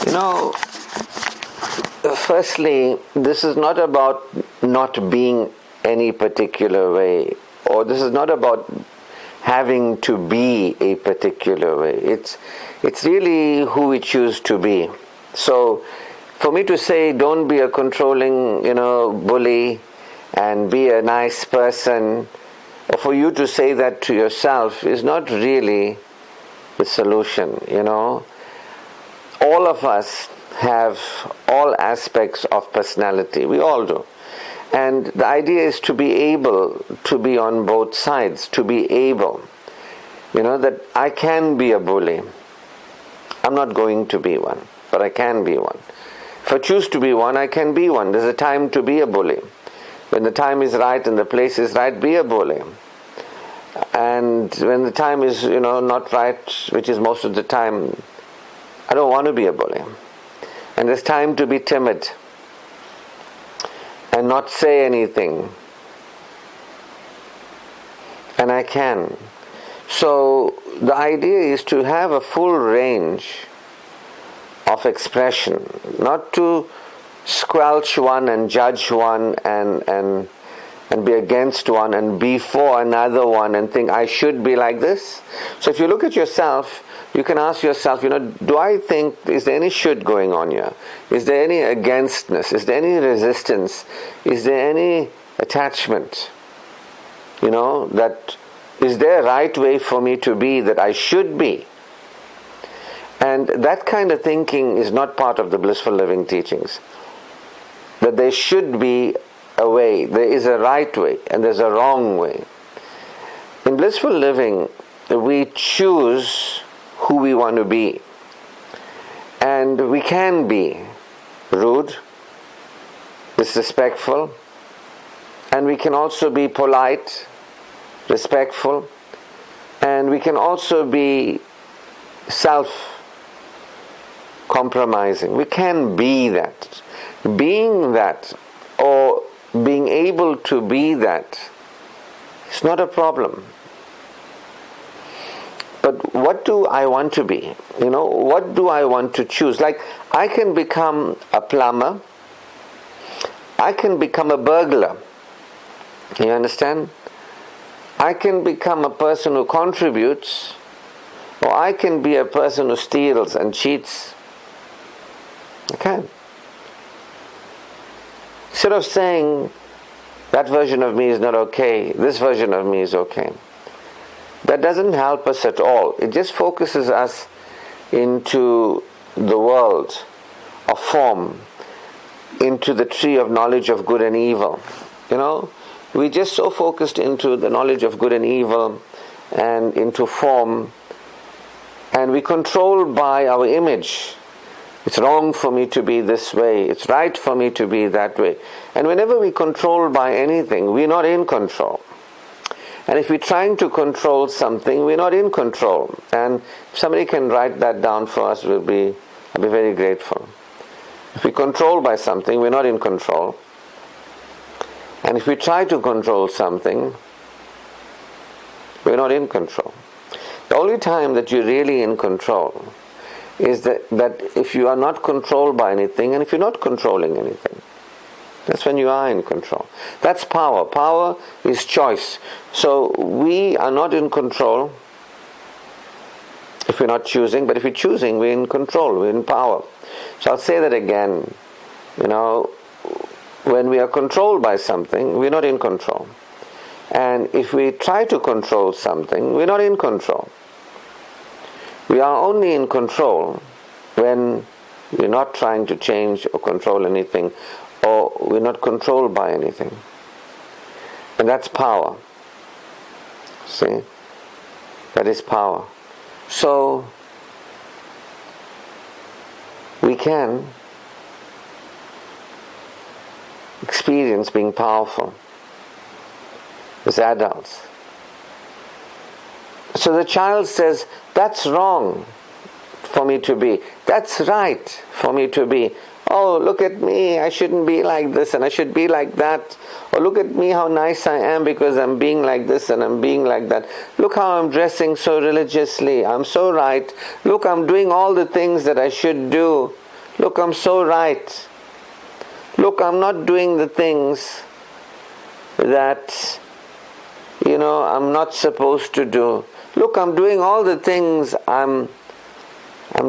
You know, firstly, this is not about not being any particular way, or this is not about having to be a particular way. It's really who we choose to be. So, for me to say, don't be a controlling, bully, and be a nice person, or for you to say that to yourself is not really the solution, All of us have all aspects of personality. We all do. And the idea is to be able to be on both sides, to be able, that I can be a bully. I'm not going to be one, but I can be one. If I choose to be one, I can be one. There's a time to be a bully. When the time is right and the place is right, be a bully. And when the time is, not right, which is most of the time, I don't want to be a bully. And there's time to be timid and not say anything. And I can. So the idea is to have a full range of expression, not to squelch one and judge one and be against one and be for another one and think I should be like this. So if you look at yourself, you can ask yourself, do I think, is there any should going on here? Is there any againstness? Is there any resistance? Is there any attachment? That is there a right way for me to be that I should be? And that kind of thinking is not part of the blissful living teachings. That there should be a way, there is a right way, and there's a wrong way. In blissful living, we choose who we want to be. And we can be rude, disrespectful, and we can also be polite, respectful, and we can also be self-compromising. We can be that. Being that, or being able to be that, is not a problem. But what do I want to be? What do I want to choose? Like, I can become a plumber. I can become a burglar. You understand? I can become a person who contributes, or I can be a person who steals and cheats. I can. Instead of saying, that version of me is not okay, this version of me is okay. That doesn't help us at all. It just focuses us into the world of form, into the tree of knowledge of good and evil. We're just so focused into the knowledge of good and evil and into form, and we're controlled by our image. It's wrong for me to be this way. It's right for me to be that way. And whenever we're controlled by anything, we're not in control. And if we're trying to control something, we're not in control. And if somebody can write that down for us, I'll be very grateful. If we're controlled by something, we're not in control. And if we try to control something, we're not in control. The only time that you're really in control is that if you are not controlled by anything, and if you're not controlling anything, that's when you are in control. That's power. Power is choice. So we are not in control if we're not choosing, but if we're choosing, we're in control, we're in power. So I'll say that again. When we are controlled by something, we're not in control. And if we try to control something, we're not in control. We are only in control when we're not trying to change or control anything, or we're not controlled by anything. And that's power. See? That is power. So, we can experience being powerful as adults. So the child says, that's wrong for me to be. That's right for me to be. Oh, look at me, I shouldn't be like this and I should be like that. Or look at me, how nice I am because I'm being like this and I'm being like that. Look how I'm dressing so religiously. I'm so right. Look, I'm doing all the things that I should do. Look, I'm so right. Look, I'm not doing the things that, I'm not supposed to do. Look, I'm doing all the things I'm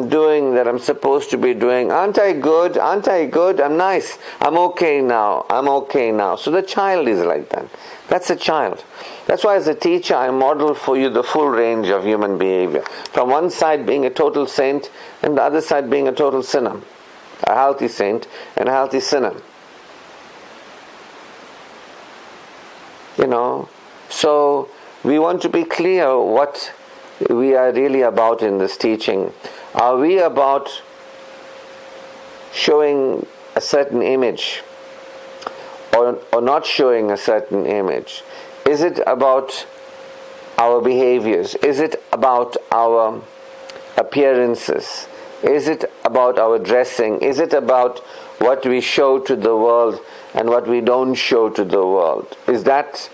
doing that I'm supposed to be doing. Aren't I good? Aren't I good? I'm nice. I'm okay now. I'm okay now. So the child is like that. That's a child. That's why as a teacher I model for you the full range of human behavior. From one side being a total saint and the other side being a total sinner. A healthy saint and a healthy sinner. So we want to be clear what we are really about in this teaching. Are we about showing a certain image or not showing a certain image? Is it about our behaviors? Is it about our appearances? Is it about our dressing? Is it about what we show to the world and what we don't show to the world? Is that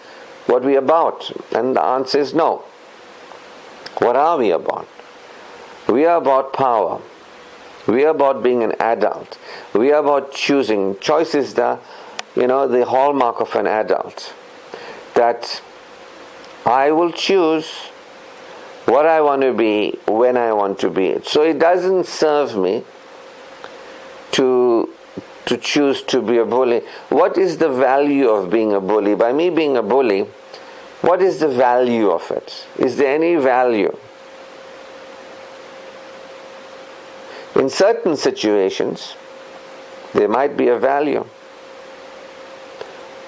what we're about? And the answer is no. What are we about? We are about power. We are about being an adult. We are about choosing. Choice is the hallmark of an adult. That I will choose what I want to be when I want to be it. So it doesn't serve me to choose to be a bully. What is the value of being a bully? By me being a bully, what is the value of it? Is there any value? In certain situations, there might be a value,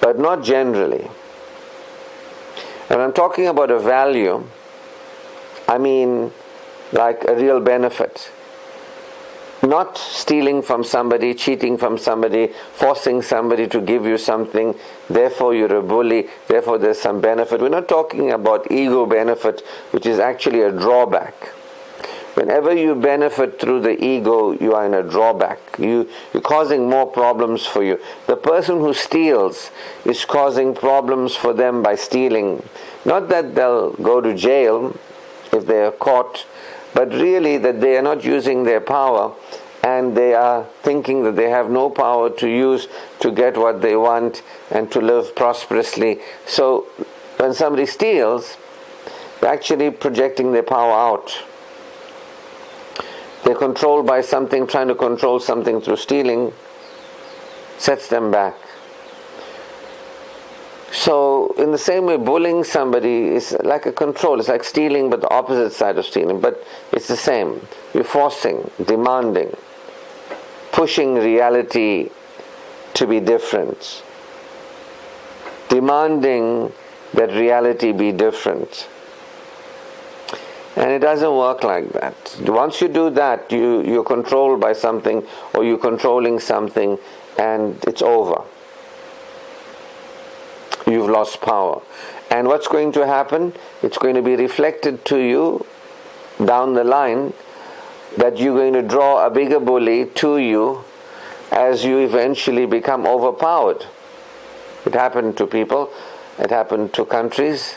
but not generally. And I'm talking about a value, I mean like a real benefit. Not stealing from somebody, cheating from somebody, forcing somebody to give you something, therefore you're a bully, therefore there's some benefit. We're not talking about ego benefit, which is actually a drawback. Whenever you benefit through the ego, you are in a drawback. You're causing more problems for you. The person who steals is causing problems for them by stealing. Not that they'll go to jail if they are caught, but really that they are not using their power and they are thinking that they have no power to use to get what they want and to live prosperously. So when somebody steals, they're actually projecting their power out. They're controlled by something, trying to control something through stealing, sets them back. So, in the same way, bullying somebody is like a control. It's like stealing, but the opposite side of stealing. But it's the same. You're forcing, demanding, pushing reality to be different, demanding that reality be different. And it doesn't work like that. Once you do that, you're controlled by something, or you're controlling something, and it's over. You've lost power. And what's going to happen? It's going to be reflected to you down the line that you're going to draw a bigger bully to you as you eventually become overpowered. It happened to people. It happened to countries.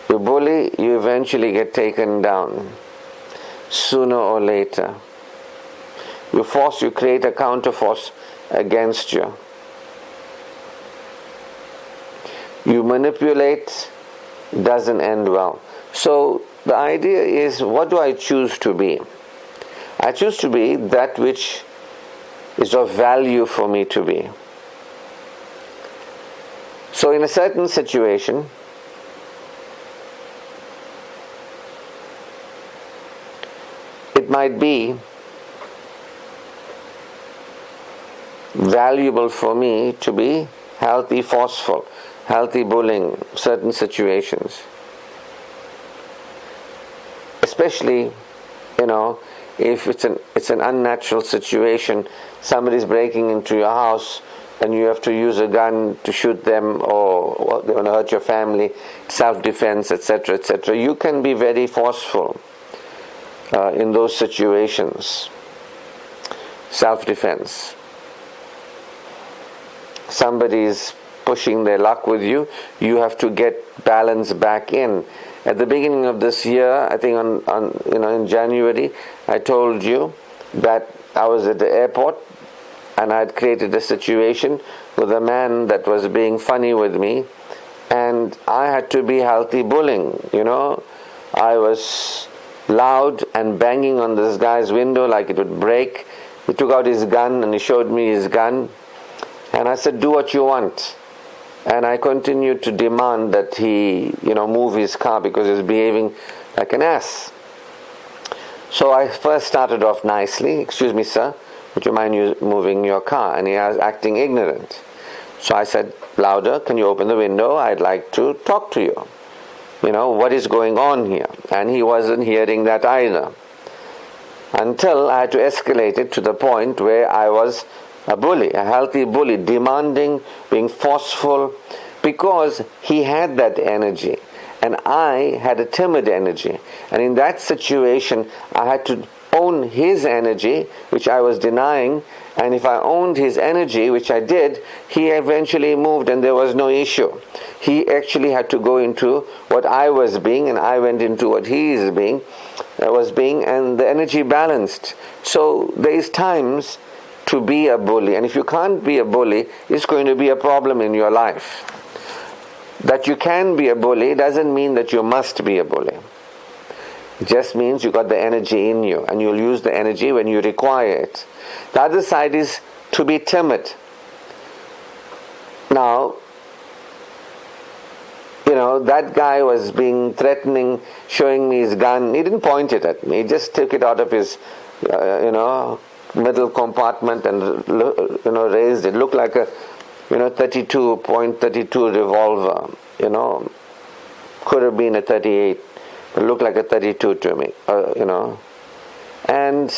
You bully, you eventually get taken down. Sooner or later. You create a counterforce against you. You manipulate, doesn't end well. So the idea is, what do I choose to be? I choose to be that which is of value for me to be. So in a certain situation, it might be valuable for me to be healthy, forceful, healthy bullying, certain situations. Especially, if it's an unnatural situation, somebody's breaking into your house and you have to use a gun to shoot them, or they want to hurt your family, self-defense, etc., etc. You can be very forceful in those situations. Self-defense. Somebody's pushing their luck with you, you have to get balance back in. At the beginning of this year, I think in January, I told you that I was at the airport and I had created a situation with a man that was being funny with me, and I had to be healthy bullying. I was loud and banging on this guy's window like it would break. He took out his gun and he showed me his gun, and I said, do what you want. And I continued to demand that he move his car because he was behaving like an ass. So I first started off nicely. Excuse me, sir, would you mind moving your car? And he was acting ignorant. So I said, louder, can you open the window? I'd like to talk to you. What is going on here? And he wasn't hearing that either. Until I had to escalate it to the point where I was a bully, a healthy bully, demanding, being forceful, because he had that energy. And I had a timid energy. And in that situation, I had to own his energy, which I was denying. And if I owned his energy, which I did, he eventually moved and there was no issue. He actually had to go into what I was being, and I went into what he was being, and the energy balanced. So there is times to be a bully. And if you can't be a bully, it's going to be a problem in your life. That you can be a bully doesn't mean that you must be a bully. It just means you got the energy in you, and you'll use the energy when you require it. The other side is to be timid. Now, that guy was being threatening, showing me his gun. He didn't point it at me. He just took it out of his, middle compartment and, raised it. Looked like a 32.32 revolver, could have been a 38, but looked like a 32 to me, and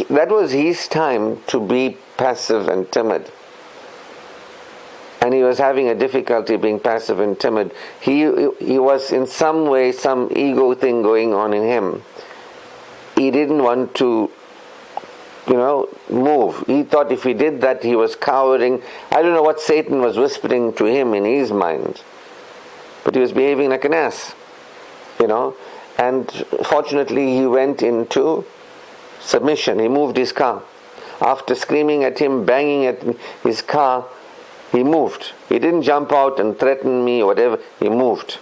that was his time to be passive and timid. And he was having a difficulty being passive and timid. He was in some way, some ego thing going on in him. He didn't want to, move. He thought if he did that, he was cowering. I don't know what Satan was whispering to him in his mind. But he was behaving like an ass, And fortunately, he went into submission. He moved his car. After screaming at him, banging at his car, he moved. He didn't jump out and threaten me or whatever. He moved.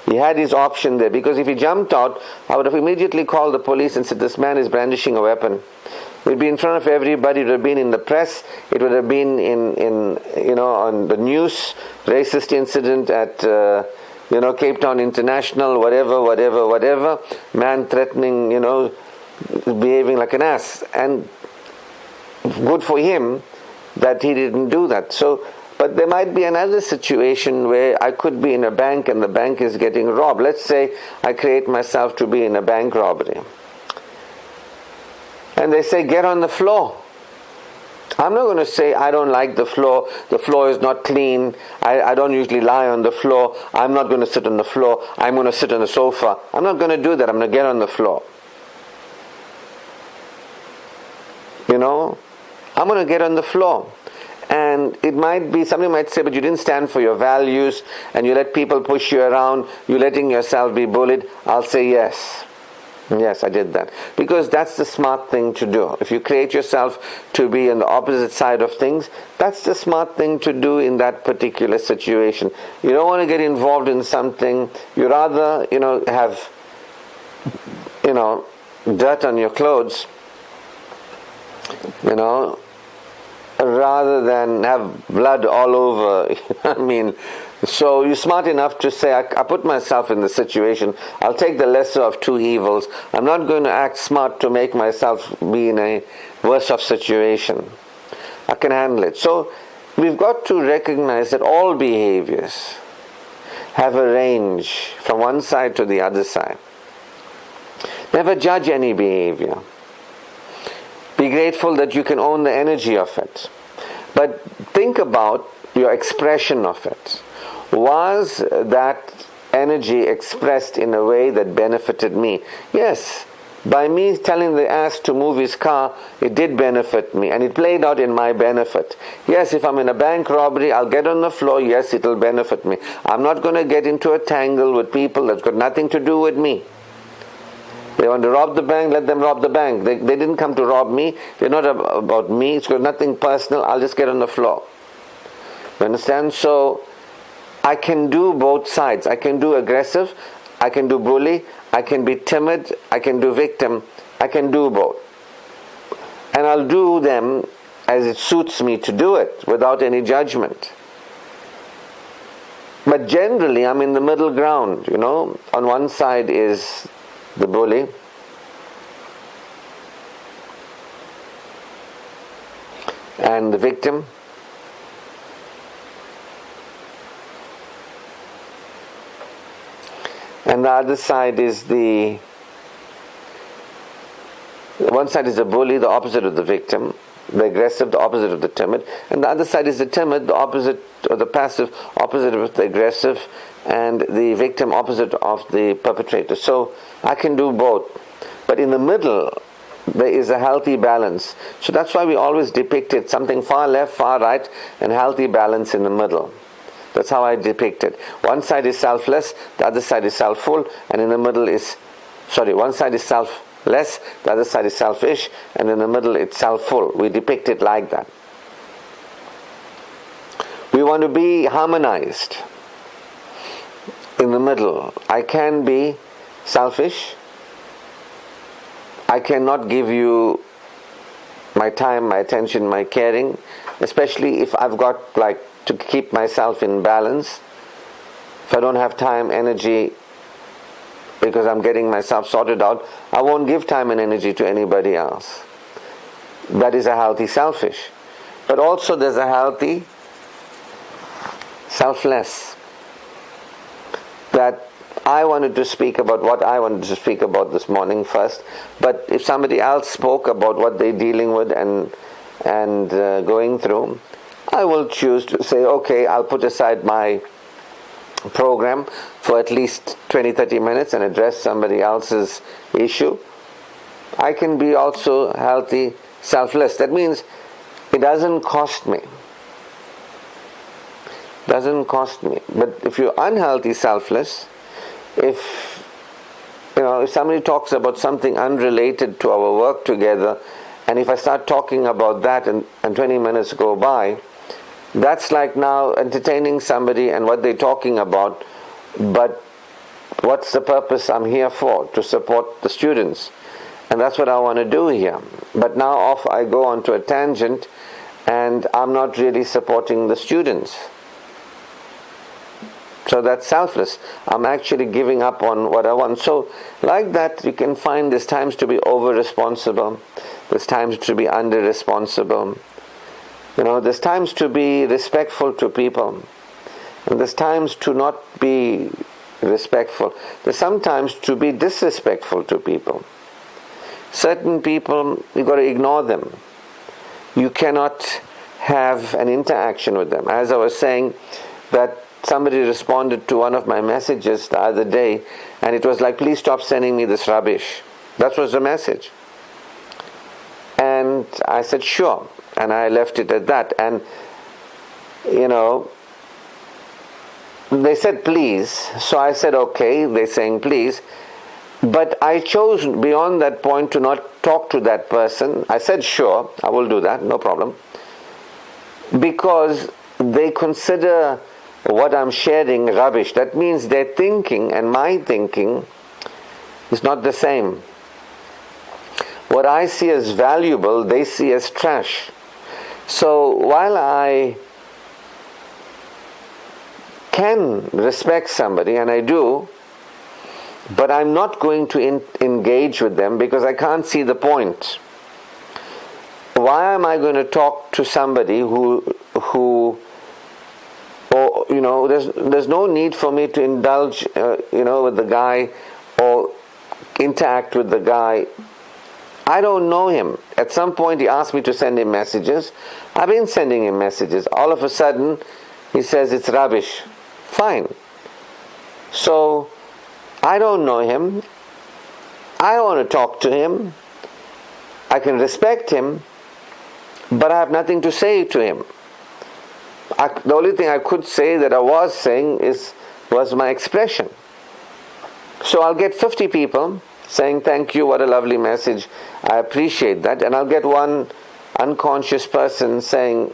He had his option there, because if he jumped out, I would have immediately called the police and said, this man is brandishing a weapon. It would be in front of everybody. It would have been in the press. It would have been on the news. Racist incident at Cape Town International, whatever. Man threatening, behaving like an ass. And good for him that he didn't do that. But there might be another situation where I could be in a bank and the bank is getting robbed. Let's say I create myself to be in a bank robbery. And they say, get on the floor. I'm not going to say, I don't like the floor is not clean, I don't usually lie on the floor, I'm not going to sit on the floor, I'm going to sit on the sofa. I'm not going to do that. I'm going to get on the floor. I'm going to get on the floor. And it might be, somebody might say, but you didn't stand for your values and you let people push you around, you're letting yourself be bullied. I'll say yes. Yes, I did that. Because that's the smart thing to do. If you create yourself to be on the opposite side of things, that's the smart thing to do in that particular situation. You don't want to get involved in something. You rather, have, dirt on your clothes, rather than have blood all over. So you're smart enough to say, I put myself in the situation, I'll take the lesser of two evils. I'm not going to act smart to make myself be in a worse off situation. I can handle it. So we've got to recognize that all behaviors have a range from one side to the other side. Never judge any behavior. Be grateful that you can own the energy of it. But think about your expression of it. Was that energy expressed in a way that benefited me? Yes, By me telling the ass to move his car, it did benefit me, and it played out in my benefit. Yes, if I'm in a bank robbery, I'll get on the floor. Yes, it'll benefit me. I'm not going to get into a tangle with people that's got nothing to do with me. They want to rob the bank, let them rob the bank. They didn't come to rob me. They're not about me. It's got nothing personal. I'll just get on the floor. You understand? So I can do both sides. I can do aggressive. I can do bully. I can be timid. I can do victim. I can do both. And I'll do them as it suits me to do it without any judgment. But generally, I'm in the middle ground, On one side is the bully, and the victim, and the other side is one side is the bully, the opposite of the victim, the aggressive, the opposite of the timid, and the other side is the timid, the opposite, or the passive, opposite of the aggressive, and the victim, opposite of the perpetrator. So I can do both. But in the middle, there is a healthy balance. So that's why we always depicted something far left, far right, and healthy balance in the middle. That's how I depict it. One side is selfless, the other side is self-full, and in the middle is, one side is selfless, the other side is selfish, and in the middle it's self-full. We depict it like that. We want to be harmonized. In the middle, I can be selfish. I cannot give you my time, my attention, my caring, especially if I've got to keep myself in balance. If I don't have time, energy, because I'm getting myself sorted out, I won't give time and energy to anybody else. That is a healthy selfish. But also there's a healthy selfless. That I wanted to speak about what I wanted to speak about this morning first, but if somebody else spoke about what they're dealing with and going through, I will choose to say, okay, I'll put aside my program for at least 20-30 minutes and address somebody else's issue. I can be also healthy, selfless. That means it doesn't cost me. Doesn't cost me. But if you're unhealthy, selfless, if somebody talks about something unrelated to our work together, and if I start talking about that and 20 minutes go by, that's like now entertaining somebody and what they're talking about, but what's the purpose I'm here for? To support the students. And that's what I want to do here. But now off I go onto a tangent, and I'm not really supporting the students. So that's selfless. I'm actually giving up on what I want. So like that, you can find there's times to be over-responsible. There's times to be under-responsible. There's times to be respectful to people. And there's times to not be respectful. There's sometimes to be disrespectful to people. Certain people, you've got to ignore them. You cannot have an interaction with them. As I was saying, that somebody responded to one of my messages the other day, and it was like, please stop sending me this rubbish. That was the message. And I said, sure. And I left it at that. And, they said, please. So I said, okay. They're saying, please. But I chose beyond that point to not talk to that person. I said, sure, I will do that, no problem. Because they consider what I'm sharing rubbish. That means their thinking and my thinking is not the same. What I see as valuable, they see as trash. So while I can respect somebody, and I do, but I'm not going to engage with them because I can't see the point. Why am I going to talk to somebody there's no need for me to indulge, with the guy or interact with the guy. I don't know him. At some point he asked me to send him messages. I've been sending him messages. All of a sudden he says it's rubbish. Fine. So I don't know him. I want to talk to him. I can respect him, but I have nothing to say to him. The only thing I could say that I was saying was my expression. So I'll get 50 people saying, thank you, what a lovely message, I appreciate that. And I'll get one unconscious person saying,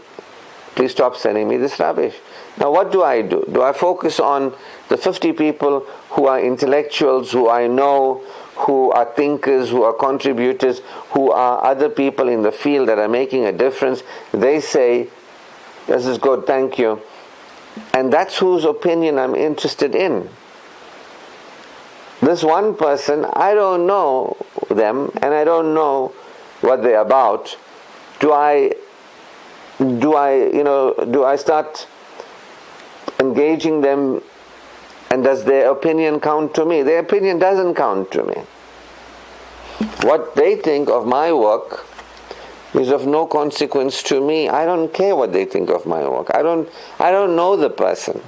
please stop sending me this rubbish. Now what do? Do I focus on the 50 people who are intellectuals, who I know, who are thinkers, who are contributors, who are other people in the field that are making a difference? They say, this is good, thank you. And that's whose opinion I'm interested in. This one person, I don't know them and I don't know what they're about. Do I start engaging them, and does their opinion count to me? Their opinion doesn't count to me. What they think of my work is of no consequence to me. I don't care what they think of my work. I don't know the person.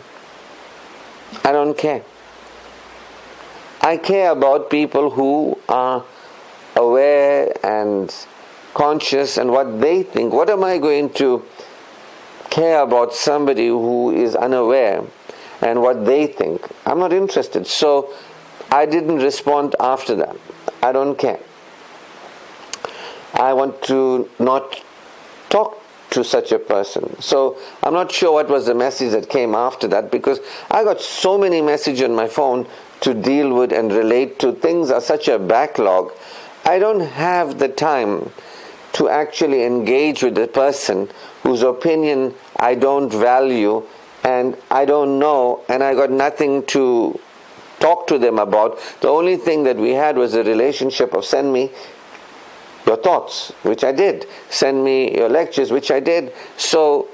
I don't care. I care about people who are aware and conscious and what they think. What am I going to care about somebody who is unaware and what they think? I'm not interested. So I didn't respond after that. I don't care. I want to not talk to such a person. So I'm not sure what was the message that came after that, because I got so many messages on my phone to deal with and relate to. Things are such a backlog. I don't have the time to actually engage with a person whose opinion I don't value and I don't know, and I got nothing to talk to them about. The only thing that we had was a relationship of send me your thoughts, which I did. Send me your lectures, which I did. So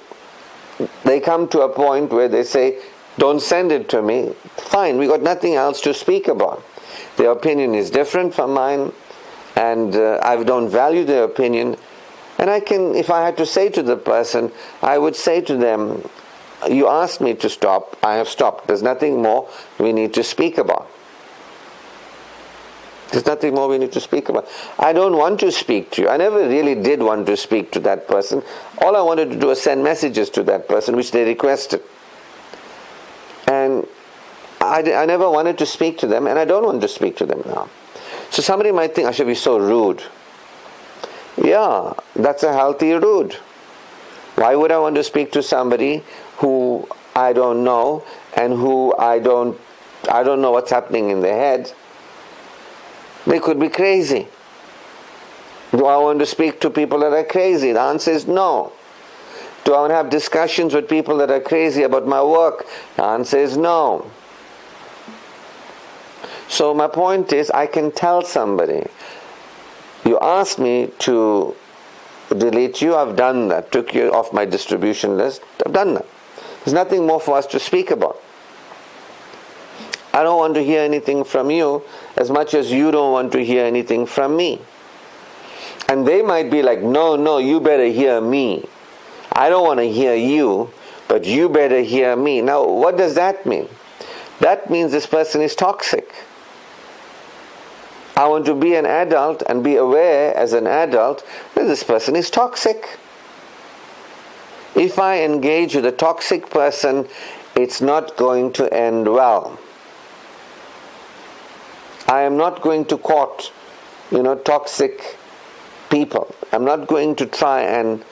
they come to a point where they say, don't send it to me. Fine, we got nothing else to speak about. Their opinion is different from mine, and I don't value their opinion. And if I had to say to the person, I would say to them, you asked me to stop, I have stopped. There's nothing more we need to speak about. There's nothing more we need to speak about. I don't want to speak to you. I never really did want to speak to that person. All I wanted to do was send messages to that person, which they requested. And I never wanted to speak to them, and I don't want to speak to them now. So somebody might think I should be so rude. Yeah, that's a healthy rude. Why would I want to speak to somebody who I don't know and who I don't know what's happening in their head? They could be crazy. Do I want to speak to people that are crazy? The answer is no. Do I want to have discussions with people that are crazy about my work? The answer is no. So my point is, I can tell somebody, you asked me to delete you, I've done that. Took you off my distribution list, I've done that. There's nothing more for us to speak about. I don't want to hear anything from you as much as you don't want to hear anything from me. And they might be like, no, you better hear me. I don't want to hear you, but you better hear me. Now, what does that mean? That means this person is toxic. I want to be an adult and be aware as an adult that this person is toxic. If I engage with a toxic person, it's not going to end well. I am not going to court, toxic people. I'm not going to try and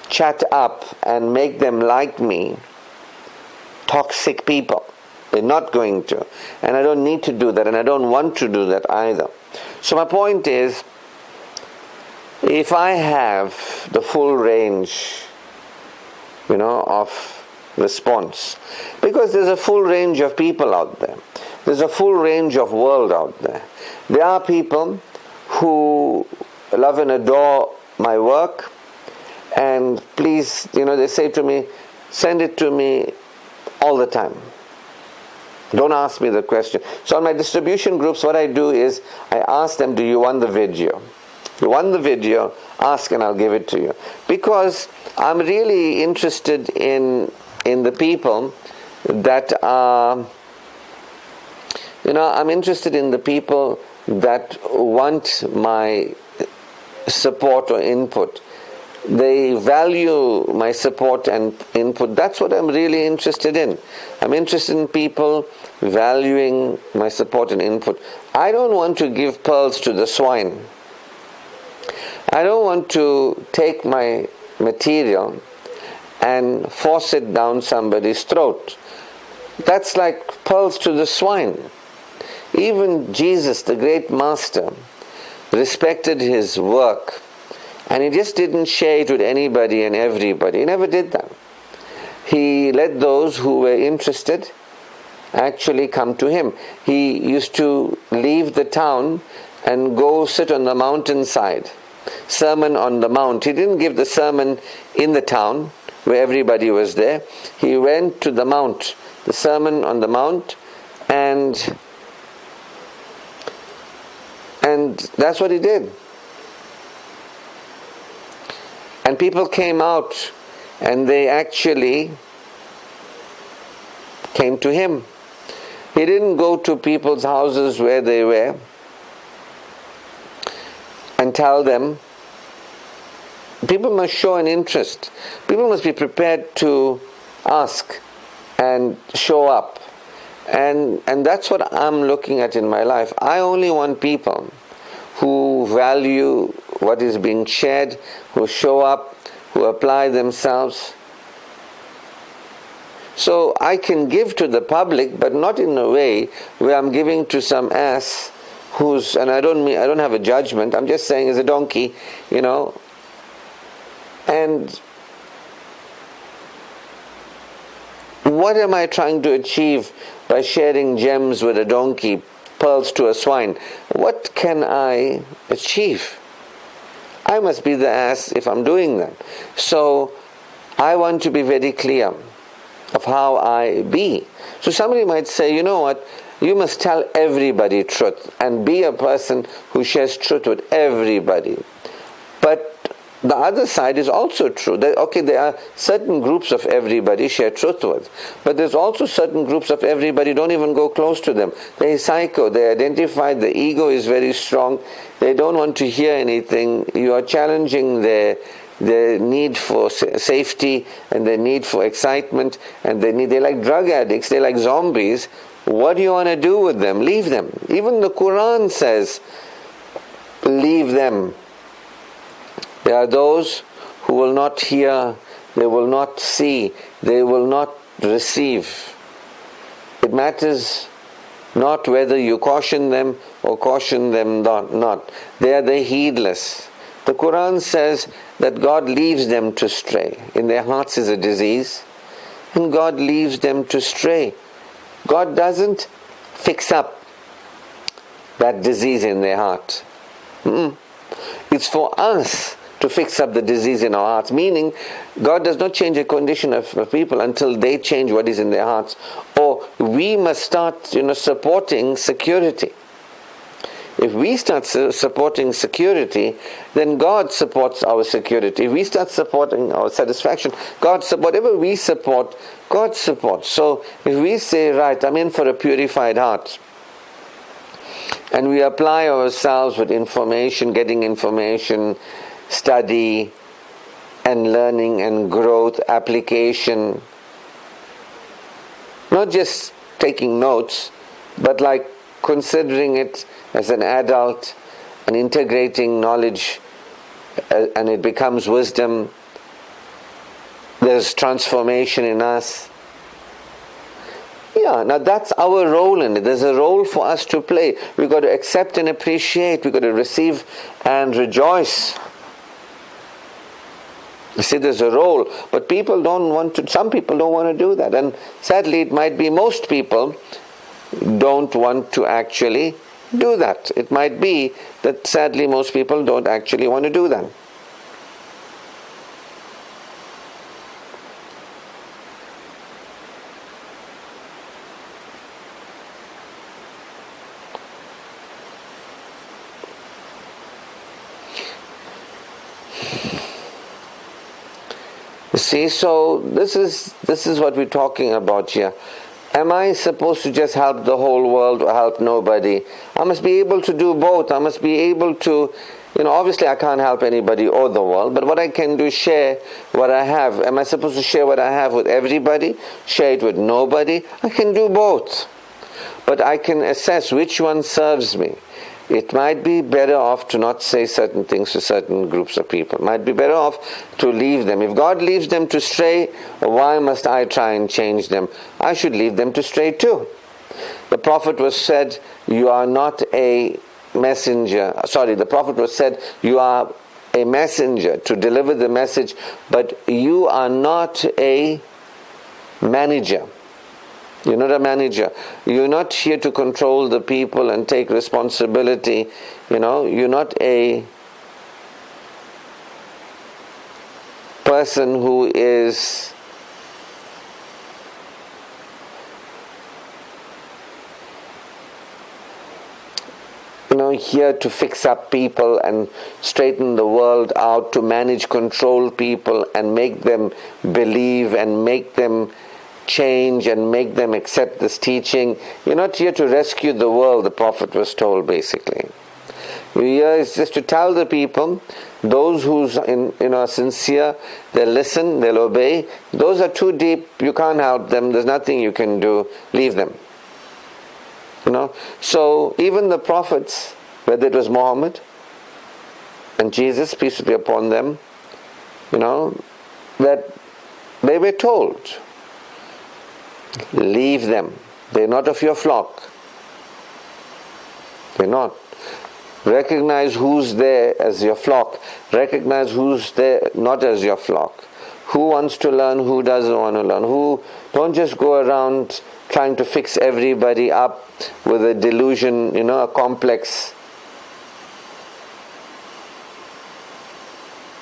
chat up and make them like me. Toxic people. They're not going to. And I don't need to do that, and I don't want to do that either. So my point is, if I have the full range, of response, because there's a full range of people out there. There's a full range of world out there. There are people who love and adore my work, and please, they say to me, send it to me all the time. Don't ask me the question. So on my distribution groups, what I do is, I ask them, do you want the video? You want the video? Ask and I'll give it to you. Because I'm really interested in the people that are, I'm interested in the people that want my support or input. They value my support and input. That's what I'm really interested in. I'm interested in people valuing my support and input. I don't want to give pearls to the swine. I don't want to take my material and force it down somebody's throat. That's like pearls to the swine. Even Jesus, the great master, respected his work, and he just didn't share it with anybody and everybody. He never did that. He let those who were interested actually come to him. He used to leave the town and go sit on the mountainside. Sermon on the Mount. He didn't give the sermon in the town where everybody was there. He went to the mount, the Sermon on the Mount, and that's what he did. And people came out and they actually came to him. He didn't go to people's houses where they were and tell them. People must show an interest. People must be prepared to ask and show up. And that's what I'm looking at in my life. I only want people who value what is being shared, who show up, who apply themselves. So I can give to the public, but not in a way where I'm giving to some ass who's, and I don't have a judgment, I'm just saying as a donkey, and what am I trying to achieve by sharing gems with a donkey, pearls to a swine? What can I achieve? I must be the ass if I'm doing that. So I want to be very clear of how I be. So somebody might say, you know what, you must tell everybody truth and be a person who shares truth with everybody. But the other side is also true. There are certain groups of everybody share truth with, but there's also certain groups of everybody don't even go close to them. They're psycho. They identify the ego is very strong. They don't want to hear anything. You are challenging their need for safety and their need for excitement, and they're like drug addicts. They're like zombies. What do you want to do with them? Leave them. Even the Quran says, leave them. There are those who will not hear, they will not see, they will not receive. It matters not whether you caution them or caution them not. They are the heedless. The Quran says that God leaves them to stray. In their hearts is a disease, and God leaves them to stray. God doesn't fix up that disease in their heart. It's for us to fix up the disease in our hearts, meaning God does not change the condition of people until they change what is in their hearts. Or we must start supporting security. If we start supporting security, then God supports our security. If we start supporting our satisfaction, God supports. Whatever we support, God supports. So if we say, right, I'm in for a purified heart, and we apply ourselves with information, getting information, study and learning and growth, application, not just taking notes, but like considering it as an adult and integrating knowledge, and it becomes wisdom. There's transformation in us. Yeah, now that's our role in it. There's a role for us to play. We've got to accept and appreciate. We've got to receive and rejoice. You see, there's a role, but people don't want to, some people don't want to do that. And sadly, it might be most people don't want to actually do that. It might be that sadly most people don't actually want to do that. See, so this is what we're talking about here. Am I supposed to just help the whole world or help nobody? I must be able to do both. I must be able to, obviously I can't help anybody or the world, but what I can do is share what I have. Am I supposed to share what I have with everybody? Share it with nobody? I can do both. But I can assess which one serves me. It might be better off to not say certain things to certain groups of people. It might be better off to leave them. If God leaves them to stray, why must I try and change them? I should leave them to stray too. The prophet was said, you are not a messenger. The prophet was said, you are a messenger to deliver the message, but you are not a manager. You're not a manager. You're not here to control the people and take responsibility. You're not a person who is here to fix up people and straighten the world out, to manage, control people and make them believe and make them change and make them accept this teaching. You're not here to rescue the world, the prophet was told basically. You're here just to tell the people, those who are sincere, they'll listen, they'll obey. Those are too deep, you can't help them, there's nothing you can do, leave them. So even the prophets, whether it was Muhammad and Jesus, peace be upon them, that they were told, leave them. They're not of your flock. They're not. Recognize who's there as your flock. Recognize who's there not as your flock. Who wants to learn, who doesn't want to learn. Don't just go around trying to fix everybody up with a delusion, a complex,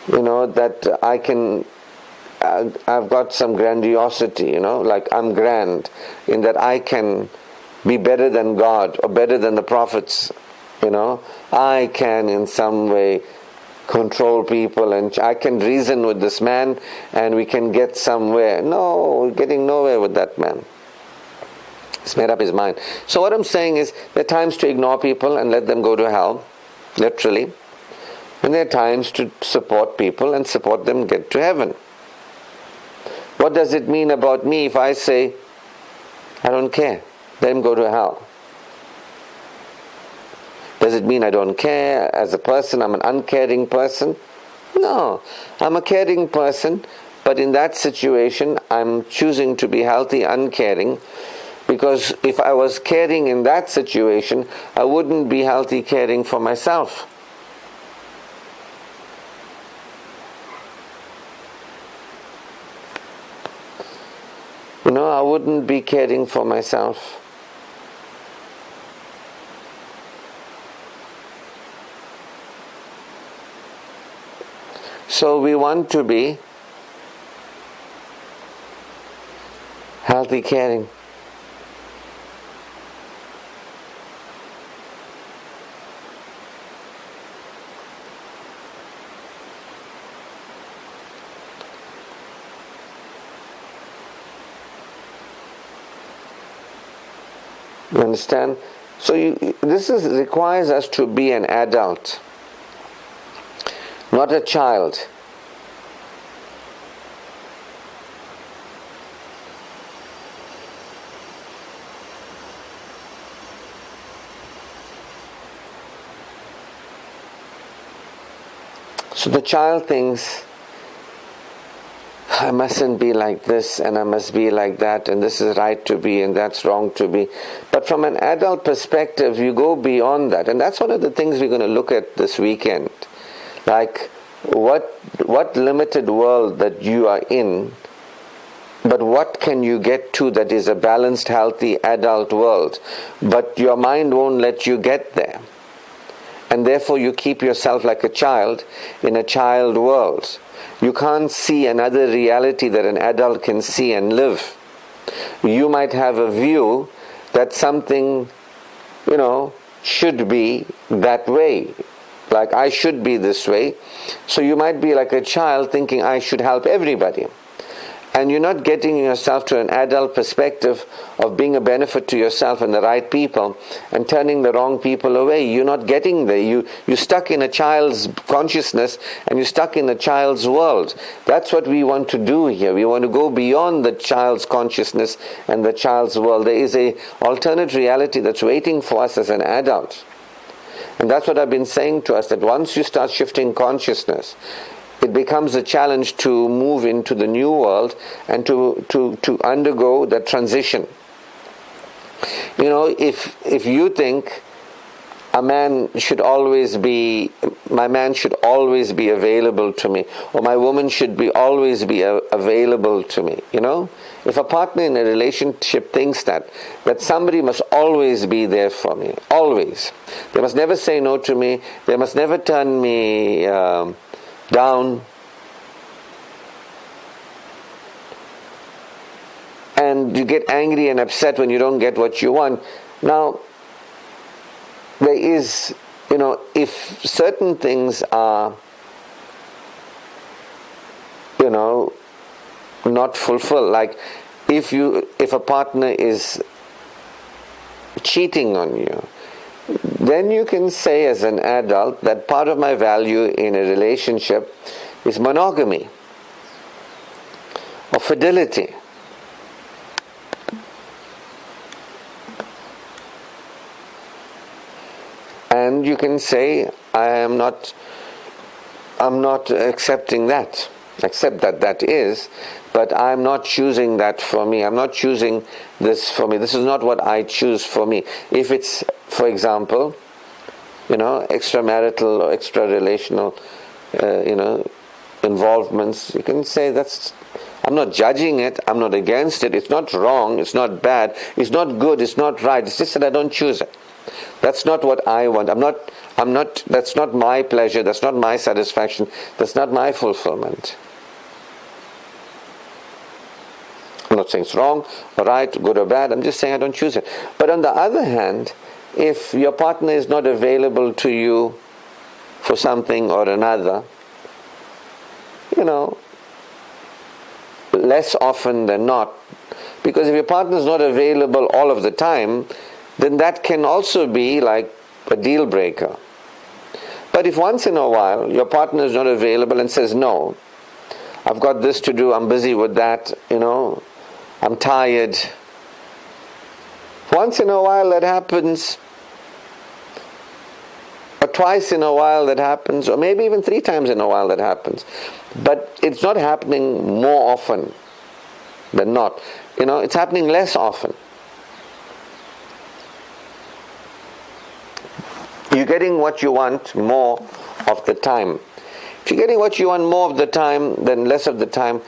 that I've got some grandiosity, like I'm grand, in that I can be better than God or better than the prophets, I can in some way control people and I can reason with this man and we can get somewhere. No, we're getting nowhere with that man. He's made up his mind. So what I'm saying is, there are times to ignore people and let them go to hell, literally. And there are times to support people and support them get to heaven. What does it mean about me if I say, I don't care, let him go to hell? Does it mean I don't care as a person, I'm an uncaring person? No, I'm a caring person, but in that situation I'm choosing to be healthy, uncaring, because if I was caring in that situation, I wouldn't be healthy caring for myself. I wouldn't be caring for myself. So we want to be healthy caring. You understand? So this requires us to be an adult, not a child. So the child thinks, I mustn't be like this and I must be like that and this is right to be and that's wrong to be. But from an adult perspective, you go beyond that. And that's one of the things we're going to look at this weekend. Like, what limited world that you are in, but what can you get to that is a balanced, healthy, adult world? But your mind won't let you get there. And therefore you keep yourself like a child in a child world. You can't see another reality that an adult can see and live. You might have a view that something, should be that way. Like, I should be this way. So you might be like a child thinking, I should help everybody. and you're not getting yourself to an adult perspective of being a benefit to yourself and the right people, and turning the wrong people away. You're not getting there. You're stuck in a child's consciousness, and you're stuck in a child's world. That's what we want to do here. We want to go beyond the child's consciousness and the child's world. There is a alternate reality that's waiting for us as an adult. And that's what I've been saying to us, that once you start shifting consciousness, it becomes a challenge to move into the new world and to undergo that transition. You know, if you think my man should always be available to me, or my woman should always be available to me, you know, if a partner in a relationship thinks that somebody must always be there for me, always, they must never say no to me, they must never turn me down, and you get angry and upset when you don't get what you want. Now, there is, you know, if certain things are, you know, not fulfilled, like if a partner is cheating on you, then you can say as an adult that part of my value in a relationship is monogamy or fidelity. And you can say, I'm not accepting that. Accept that is, but I'm not choosing that for me. I'm not choosing this for me. This is not what I choose for me. If it's, for example, you know, extramarital or extra-relational, you know, involvements, you can say that's, I'm not judging it, I'm not against it, it's not wrong, it's not bad, it's not good, it's not right, it's just that I don't choose it. That's not what I want. That's not my pleasure, that's not my satisfaction, that's not my fulfillment. I'm not saying it's wrong or right, good or bad, I'm just saying I don't choose it. But on the other hand, if your partner is not available to you for something or another, you know, less often than not, because if your partner is not available all of the time, then that can also be like a deal breaker. But if once in a while your partner is not available and says, no, I've got this to do, I'm busy with that, you know, I'm tired. Once in a while that happens, or twice in a while that happens, or maybe even 3 times in a while that happens. But it's not happening more often than not. You know, it's happening less often. You're getting what you want more of the time. If you're getting what you want more of the time than less of the time,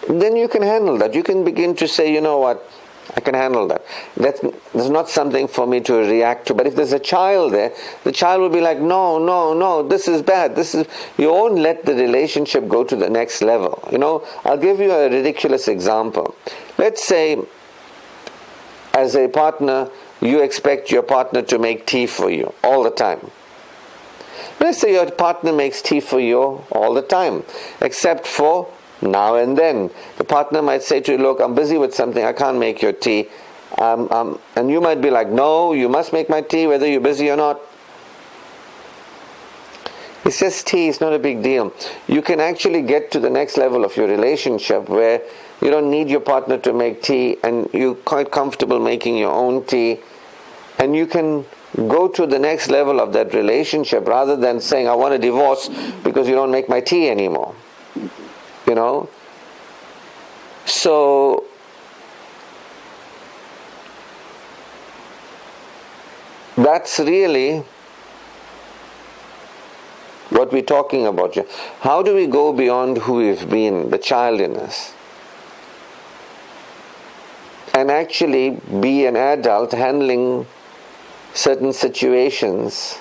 then you can handle that. You can begin to say, you know what, I can handle that. That's not something for me to react to. But if there's a child there, the child will be like, no, this is bad. You won't let the relationship go to the next level. You know, I'll give you a ridiculous example. Let's say, as a partner, you expect your partner to make tea for you all the time. Let's say your partner makes tea for you all the time, except for now and then. The partner might say to you, look, I'm busy with something, I can't make your tea. And you might be like, no, you must make my tea whether you're busy or not. It's just tea, it's not a big deal. You can actually get to the next level of your relationship where you don't need your partner to make tea and you're quite comfortable making your own tea. And you can go to the next level of that relationship rather than saying, I want a divorce because you don't make my tea anymore. You know? So, that's really what we're talking about here. How do we go beyond who we've been, the child in us, and actually be an adult handling certain situations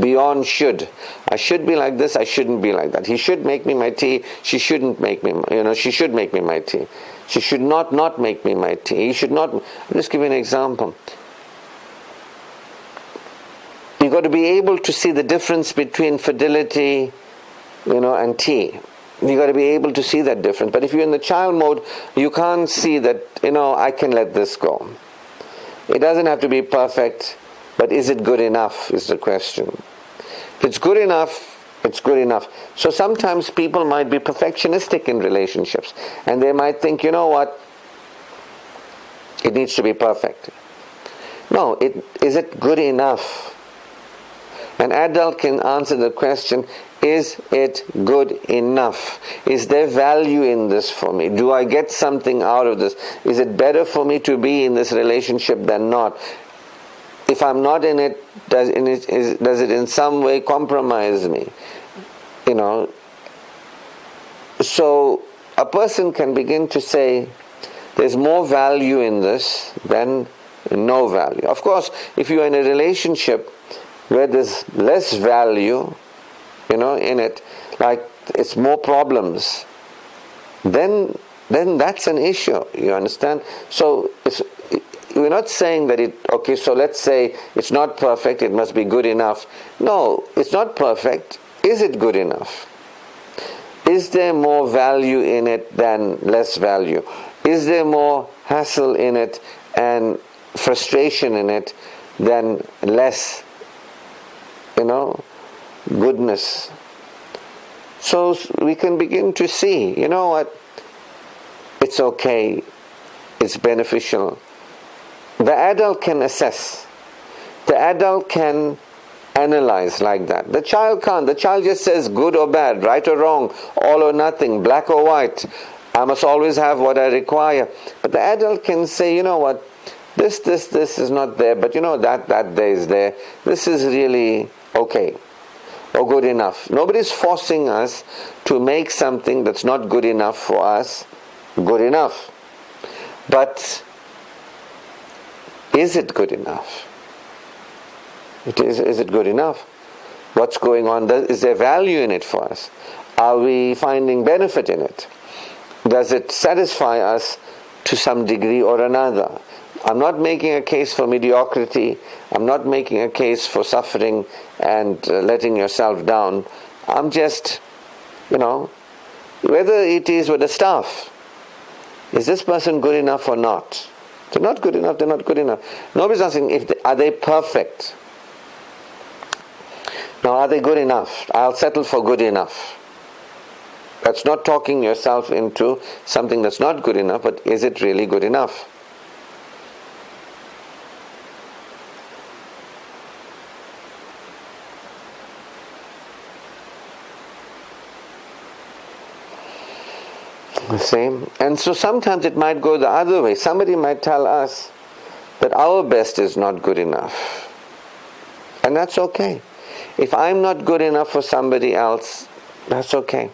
beyond should. I should be like this, I shouldn't be like that. He should make me my tea, she shouldn't make me, she should make me my tea. She should not make me my tea. He should not. I'll just give you an example. You've got to be able to see the difference between fidelity, and tea. You got to be able to see that difference. But if you're in the child mode, you can't see that, I can let this go. It doesn't have to be perfect, but is it good enough is the question. If it's good enough, it's good enough. So sometimes people might be perfectionistic in relationships, and they might think, you know what, it needs to be perfect. No, is it good enough? An adult can answer the question, is it good enough? Is there value in this for me? Do I get something out of this? Is it better for me to be in this relationship than not? If I'm not in it, does it in some way compromise me? So a person can begin to say, there's more value in this than no value. Of course, if you're in a relationship where there's less value, in it, like it's more problems, then that's an issue, you understand? So we're not saying that so let's say it's not perfect, it must be good enough. No, it's not perfect. Is it good enough? Is there more value in it than less value? Is there more hassle in it and frustration in it than less, goodness? So we can begin to see, it's okay, it's beneficial. The adult can assess. The adult can analyze like that. The child can't. The child just says good or bad, right or wrong, all or nothing, black or white. I must always have what I require. But the adult can say, you know what, this is not there, but that there is there. This is really okay or good enough. Nobody's forcing us to make something that's not good enough for us good enough. But is it good enough? Is it good enough? What's going on? Is there value in it for us? Are we finding benefit in it? Does it satisfy us to some degree or another? I'm not making a case for mediocrity. I'm not making a case for suffering and letting yourself down. I'm just, whether it is with the staff, is this person good enough or not? If they're not good enough, they're not good enough. Nobody's asking, are they perfect? Now, are they good enough? I'll settle for good enough. That's not talking yourself into something that's not good enough, but is it really good enough? Same. And so sometimes it might go the other way. Somebody might tell us that our best is not good enough. And that's okay. If I'm not good enough for somebody else, that's okay.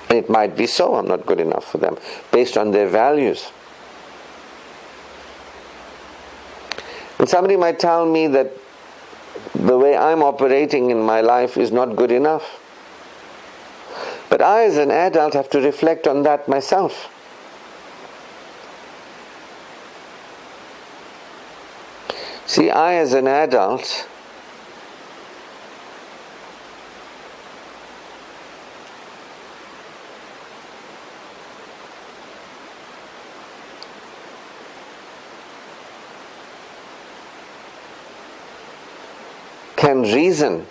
And it might be so, I'm not good enough for them, based on their values. And somebody might tell me that the way I'm operating in my life is not good enough. But I, as an adult, have to reflect on that myself. See, I, as an adult, can reason.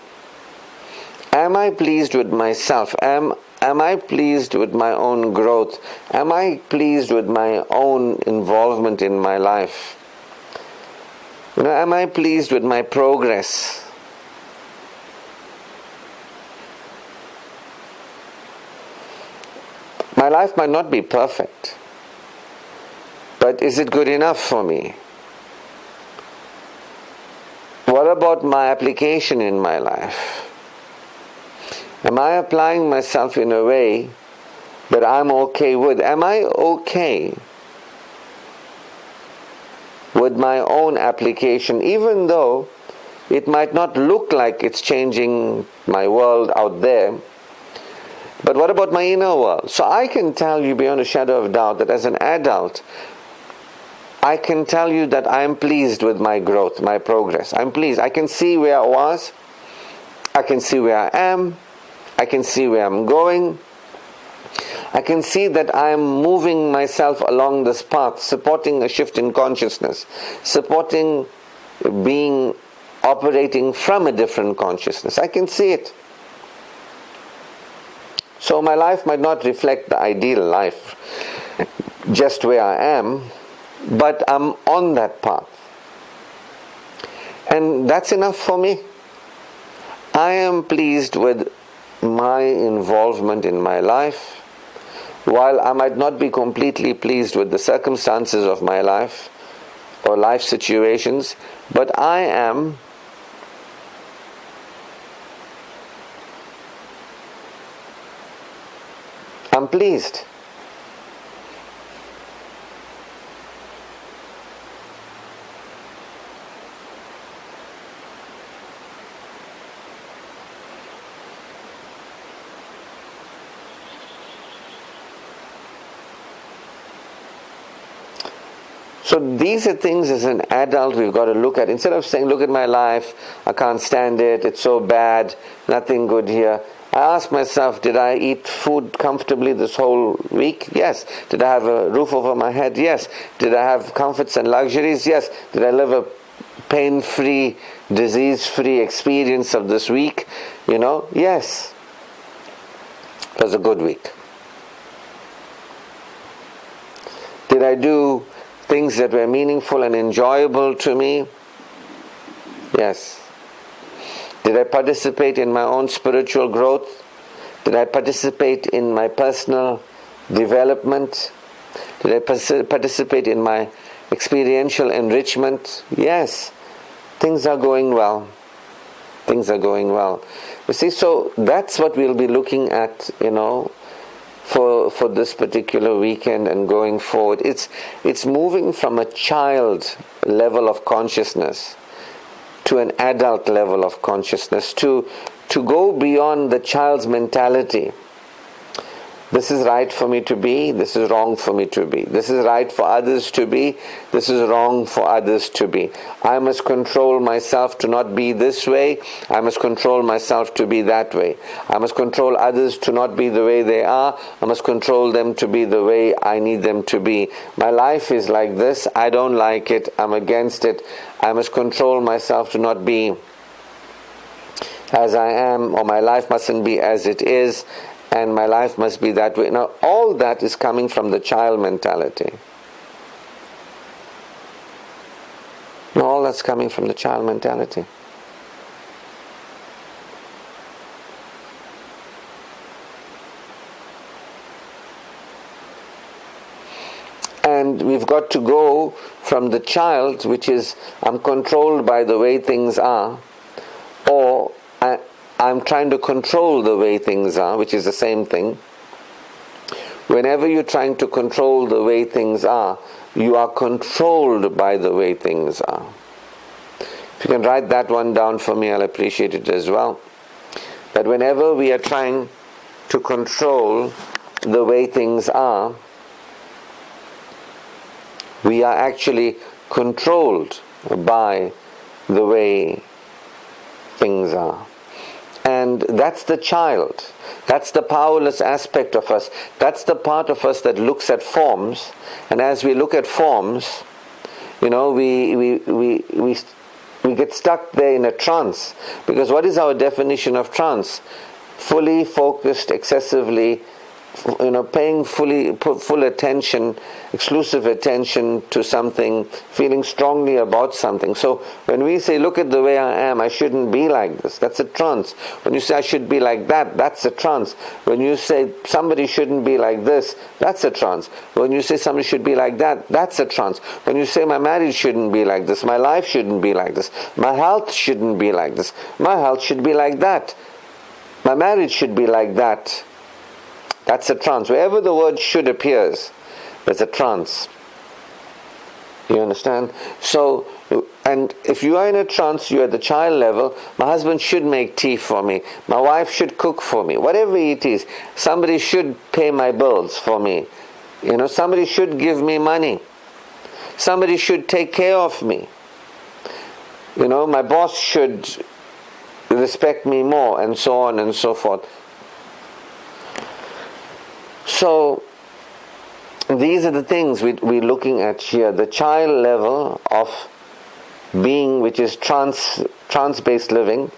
Am I pleased with myself? Am I pleased with my own growth? Am I pleased with my own involvement in my life? Am I pleased with my progress? My life might not be perfect, but is it good enough for me? What about my application in my life? Am I applying myself in a way that I'm okay with? Am I okay with my own application, even though it might not look like it's changing my world out there? But what about my inner world? So I can tell you beyond a shadow of doubt that as an adult, I can tell you that I'm pleased with my growth, my progress. I'm pleased. I can see where I was. I can see where I am. I can see where I'm going. I can see that I am moving myself along this path, supporting a shift in consciousness, supporting being operating from a different consciousness. I can see it. So my life might not reflect the ideal life, just where I am, but I'm on that path. And that's enough for me. I am pleased with my involvement in my life. While I might not be completely pleased with the circumstances of my life or life situations, but I'm pleased. So these are things as an adult we've got to look at. Instead of saying, look at my life, I can't stand it, it's so bad, nothing good here. I ask myself, did I eat food comfortably this whole week? Yes. Did I have a roof over my head? Yes. Did I have comforts and luxuries? Yes. Did I live a pain-free, disease-free experience of this week? Yes. It was a good week. Did I do things that were meaningful and enjoyable to me? Yes. Did I participate in my own spiritual growth? Did I participate in my personal development? Did I participate in my experiential enrichment? Yes. Things are going well. Things are going well. You see, so that's what we'll be looking at, for this particular weekend and going forward. It's moving from a child level of consciousness to an adult level of consciousness, to go beyond the child's mentality. This is right for me to be, this is wrong for me to be. This is right for others to be, this is wrong for others to be. I must control myself to not be this way, I must control myself to be that way. I must control others to not be the way they are, I must control them to be the way I need them to be. My life is like this, I don't like it, I'm against it. I must control myself to not be as I am, or my life mustn't be as it is, and my life must be that way. Now, all that is coming from the child mentality. All that's coming from the child mentality. And we've got to go from the child, which is, I'm controlled by the way things are, or I'm trying to control the way things are, which is the same thing. Whenever you're trying to control the way things are, you are controlled by the way things are. If you can write that one down for me, I'll appreciate it as well. That whenever we are trying to control the way things are, we are actually controlled by the way things are. And that's the child. That's the powerless aspect of us. That's the part of us that looks at forms. And as we look at forms, we get stuck there in a trance. Because what is our definition of trance? Fully focused, excessively, paying full attention, exclusive attention to something, feeling strongly about something. So when we say, look at the way I am, I shouldn't be like this, that's a trance. When you say I should be like that, that's a trance. When you say somebody shouldn't be like this, that's a trance. When you say somebody should be like that, that's a trance. When you say my marriage shouldn't be like this, my life shouldn't be like this, my health shouldn't be like this, my health should be like that, my marriage should be like that, that's a trance. Wherever the word should appears, there's a trance. You understand? So, and if you are in a trance, you're at the child level, my husband should make tea for me, my wife should cook for me, whatever it is, somebody should pay my bills for me, somebody should give me money, somebody should take care of me, my boss should respect me more, and so on and so forth. So these are the things we're looking at here. The child level of being, which is trance-based living,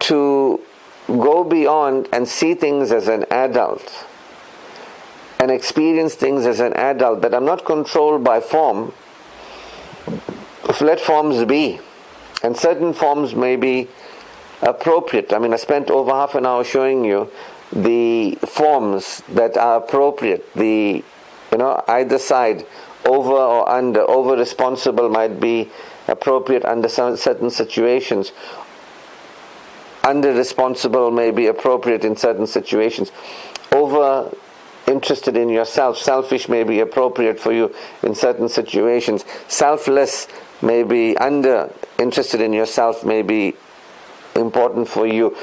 to go beyond and see things as an adult and experience things as an adult, that I'm not controlled by form. Let forms be, and certain forms may be appropriate. I mean, I spent over half an hour showing you the forms that are appropriate. Either side, over or under. Over responsible might be appropriate under certain situations. Under responsible may be appropriate in certain situations. Over interested in yourself, selfish may be appropriate for you in certain situations. Selfless may be, under interested in yourself may be important for you.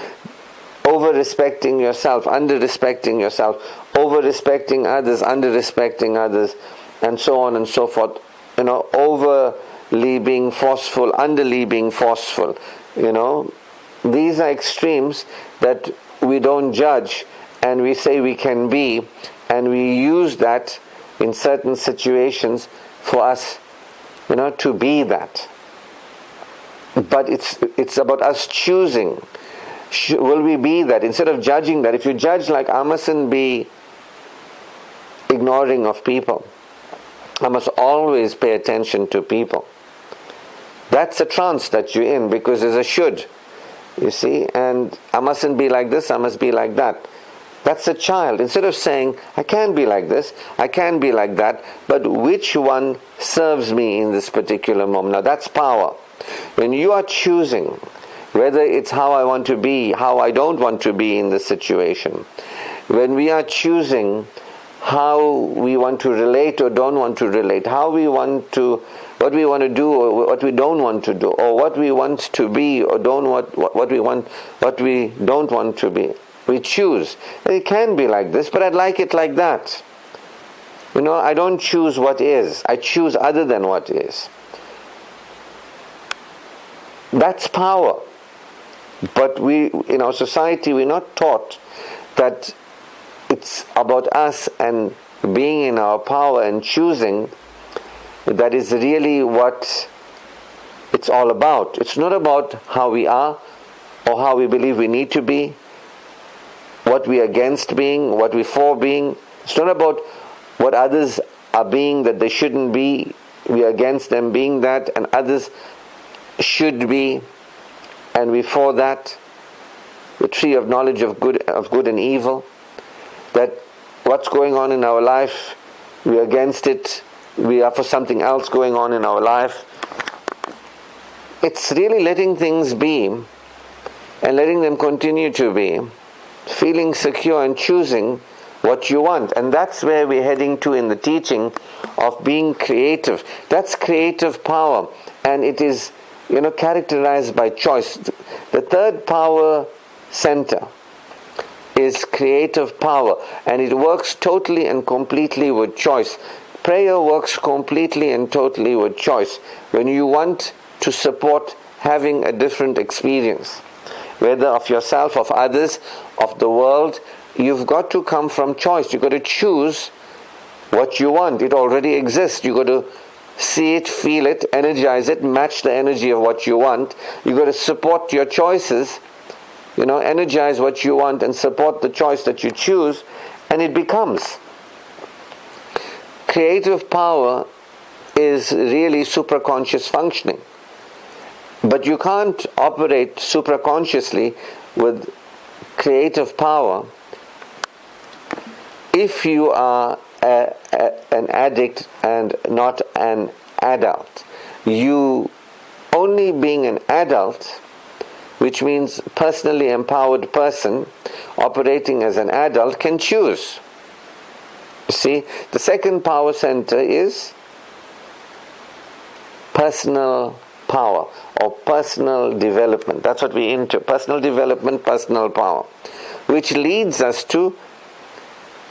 Over respecting yourself, under respecting yourself, over respecting others, under respecting others, and so on and so forth. Overly being forceful, underly being forceful. These are extremes that we don't judge, and we say we can be, and we use that in certain situations for us, to be that. But it's about us choosing. Will we be that? Instead of judging that, if you judge like, I mustn't be ignoring of people, I must always pay attention to people, that's a trance that you're in, because there's a should, you see, and I mustn't be like this, I must be like that. That's a child. Instead of saying, I can be like this, I can be like that, but which one serves me in this particular moment? Now that's power. When you are choosing whether it's how I want to be, how I don't want to be in this situation, when we are choosing how we want to relate or don't want to relate, what we want to do or what we don't want to do, or what we want to be or what we don't want to be. We choose. It can be like this, but I'd like it like that. I don't choose what is. I choose other than what is. That's power. But in our society, we're not taught that it's about us and being in our power and choosing. That is really what it's all about. It's not about how we are or how we believe we need to be, what we're against being, what we're for being. It's not about what others are being that they shouldn't be. We're against them being that, and others should be, and we're for that. The tree of knowledge of good and evil. That what's going on in our life, we're against it. We are for something else going on in our life. It's really letting things be and letting them continue to be, feeling secure and choosing what you want. And that's where we're heading to in the teaching of being creative. That's creative power, and it is characterized by choice. The third power center is creative power, and it works totally and completely with choice. Prayer works completely and totally with choice. When you want to support having a different experience, whether of yourself, of others, of the world, you've got to come from choice. You've got to choose what you want. It already exists. You've got to see it, feel it, energize it, match the energy of what you want. You've got to support your choices, energize what you want and support the choice that you choose, and it becomes. Creative power is really supraconscious functioning. But you can't operate supraconsciously with creative power if you are an addict and not an adult. You only being an adult, which means personally empowered person operating as an adult, can choose. See, the second power center is personal power or personal development. That's what we're into. Personal development, personal power. Which leads us to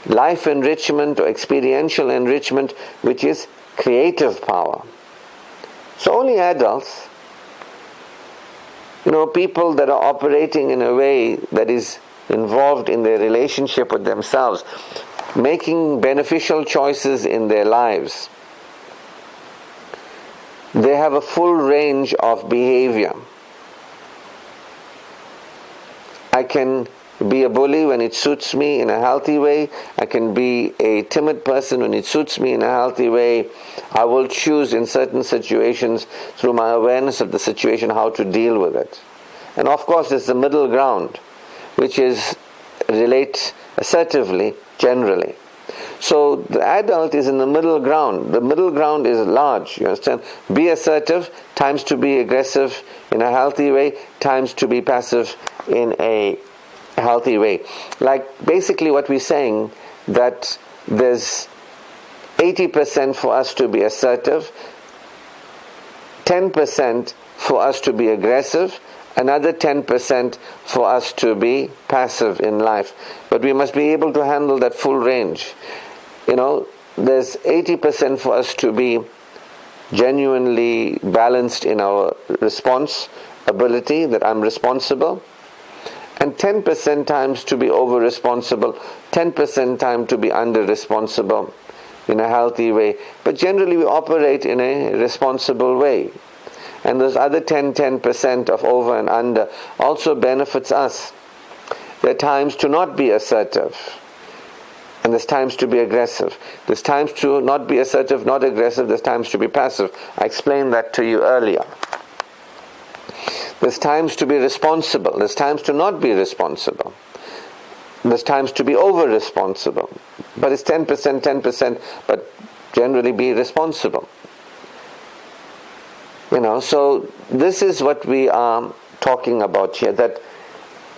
life enrichment or experiential enrichment, which is creative power. So only adults, people that are operating in a way that is involved in their relationship with themselves, making beneficial choices in their lives. They have a full range of behavior. I can be a bully when it suits me in a healthy way. I can be a timid person when it suits me in a healthy way. I will choose in certain situations, through my awareness of the situation, how to deal with it. And of course there's the middle ground, which is relate assertively, generally. So the adult is in the middle ground. The middle ground is large, you understand? Be assertive, times to be aggressive in a healthy way, times to be passive in a healthy way. Like basically what we're saying, that there's 80% for us to be assertive, 10% for us to be aggressive, another 10% for us to be passive in life. But we must be able to handle that full range. There's 80% for us to be genuinely balanced in our response ability, that I'm responsible, and 10% times to be over-responsible, 10% time to be under-responsible in a healthy way. But generally we operate in a responsible way. And those other 10% of over and under also benefits us. There are times to not be assertive, and there's times to be aggressive. There's times to not be assertive, not aggressive, there's times to be passive. I explained that to you earlier. There's times to be responsible, there's times to not be responsible. There's times to be over-responsible. But it's 10%, but generally be responsible. So this is what we are talking about here, that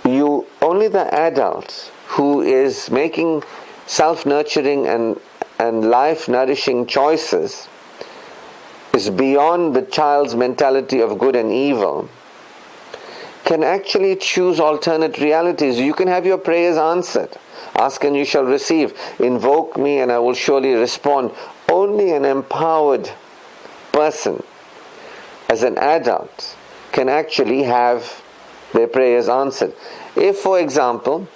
only the adult who is making self-nurturing and life-nourishing choices is beyond the child's mentality of good and evil, can actually choose alternate realities. You can have your prayers answered. Ask and you shall receive. Invoke me and I will surely respond. Only an empowered person, as an adult, can actually have their prayers answered. If, for example,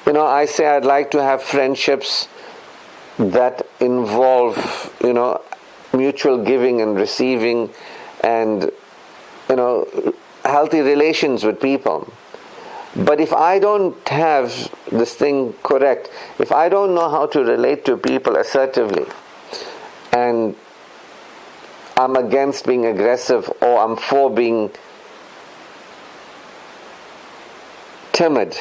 I say I'd like to have friendships that involve, mutual giving and receiving and, healthy relations with people. But if I don't have this thing correct, if I don't know how to relate to people assertively, and I'm against being aggressive or I'm for being timid,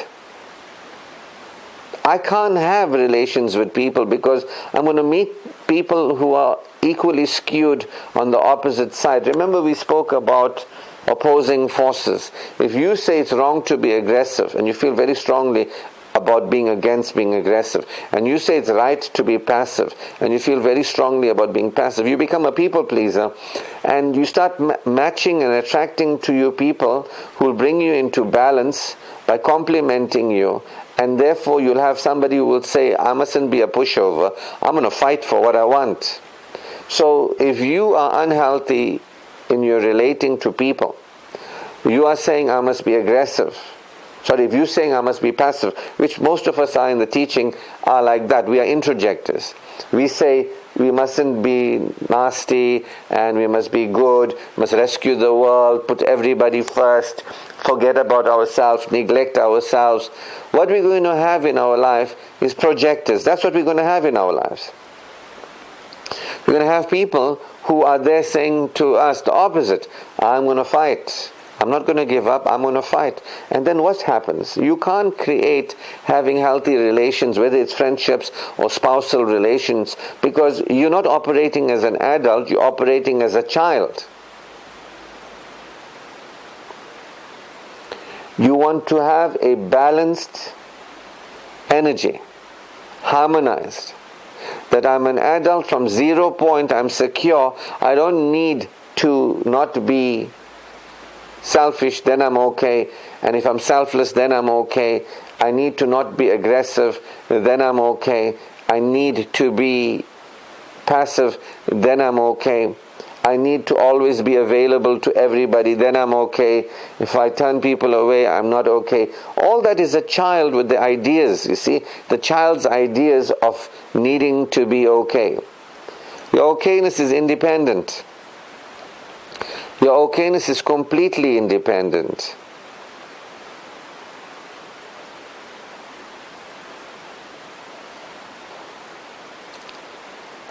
I can't have relations with people, because I'm going to meet people who are equally skewed on the opposite side. Remember we spoke about opposing forces. If you say it's wrong to be aggressive and you feel very strongly about being against being aggressive, and you say it's right to be passive and you feel very strongly about being passive, you become a people pleaser and you start matching and attracting to you people who will bring you into balance by complimenting you, and therefore you'll have somebody who will say, I mustn't be a pushover, I'm going to fight for what I want. So if you are unhealthy in your relating to people, you are saying I must be aggressive. If you're saying I must be passive, which most of us are in the teaching, are like that. We are introjectors. We say we mustn't be nasty and we must be good, must rescue the world, put everybody first, forget about ourselves, neglect ourselves. What we're going to have in our life is projectors. That's what we're going to have in our lives. We're going to have people who are there saying to us the opposite. I'm going to fight. I'm not going to give up. I'm going to fight. And then what happens? You can't create having healthy relations, whether it's friendships or spousal relations, because you're not operating as an adult, you're operating as a child. You want to have a balanced energy, harmonized. That I'm an adult from 0 point, I'm secure, I don't need to not be selfish, then I'm okay, and if I'm selfless, then I'm okay. I need to not be aggressive, then I'm okay. I need to be passive, then I'm okay. I need to always be available to everybody, then I'm okay. If I turn people away, I'm not okay. All that is a child with the ideas, you see, the child's ideas of needing to be okay. Your okayness is independent. Your okayness is completely independent.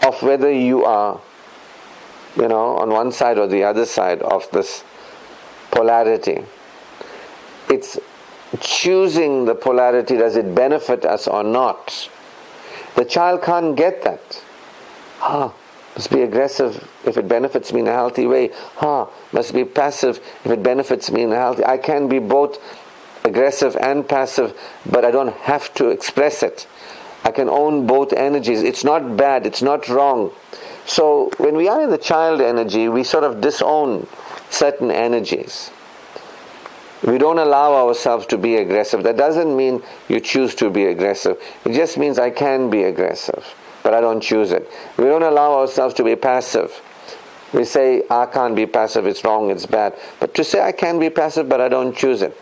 Of whether you are, on one side or the other side of this polarity. It's choosing the polarity, does it benefit us or not? The child can't get that. Must be aggressive if it benefits me in a healthy way. Must be passive if it benefits me in a healthy way. I can be both aggressive and passive, but I don't have to express it. I can own both energies. It's not bad, it's not wrong. So when we are in the child energy, we sort of disown certain energies. We don't allow ourselves to be aggressive. That doesn't mean you choose to be aggressive. It just means I can be aggressive, but I don't choose it. We don't allow ourselves to be passive. We say, I can't be passive, it's wrong, it's bad. But to say I can be passive, but I don't choose it.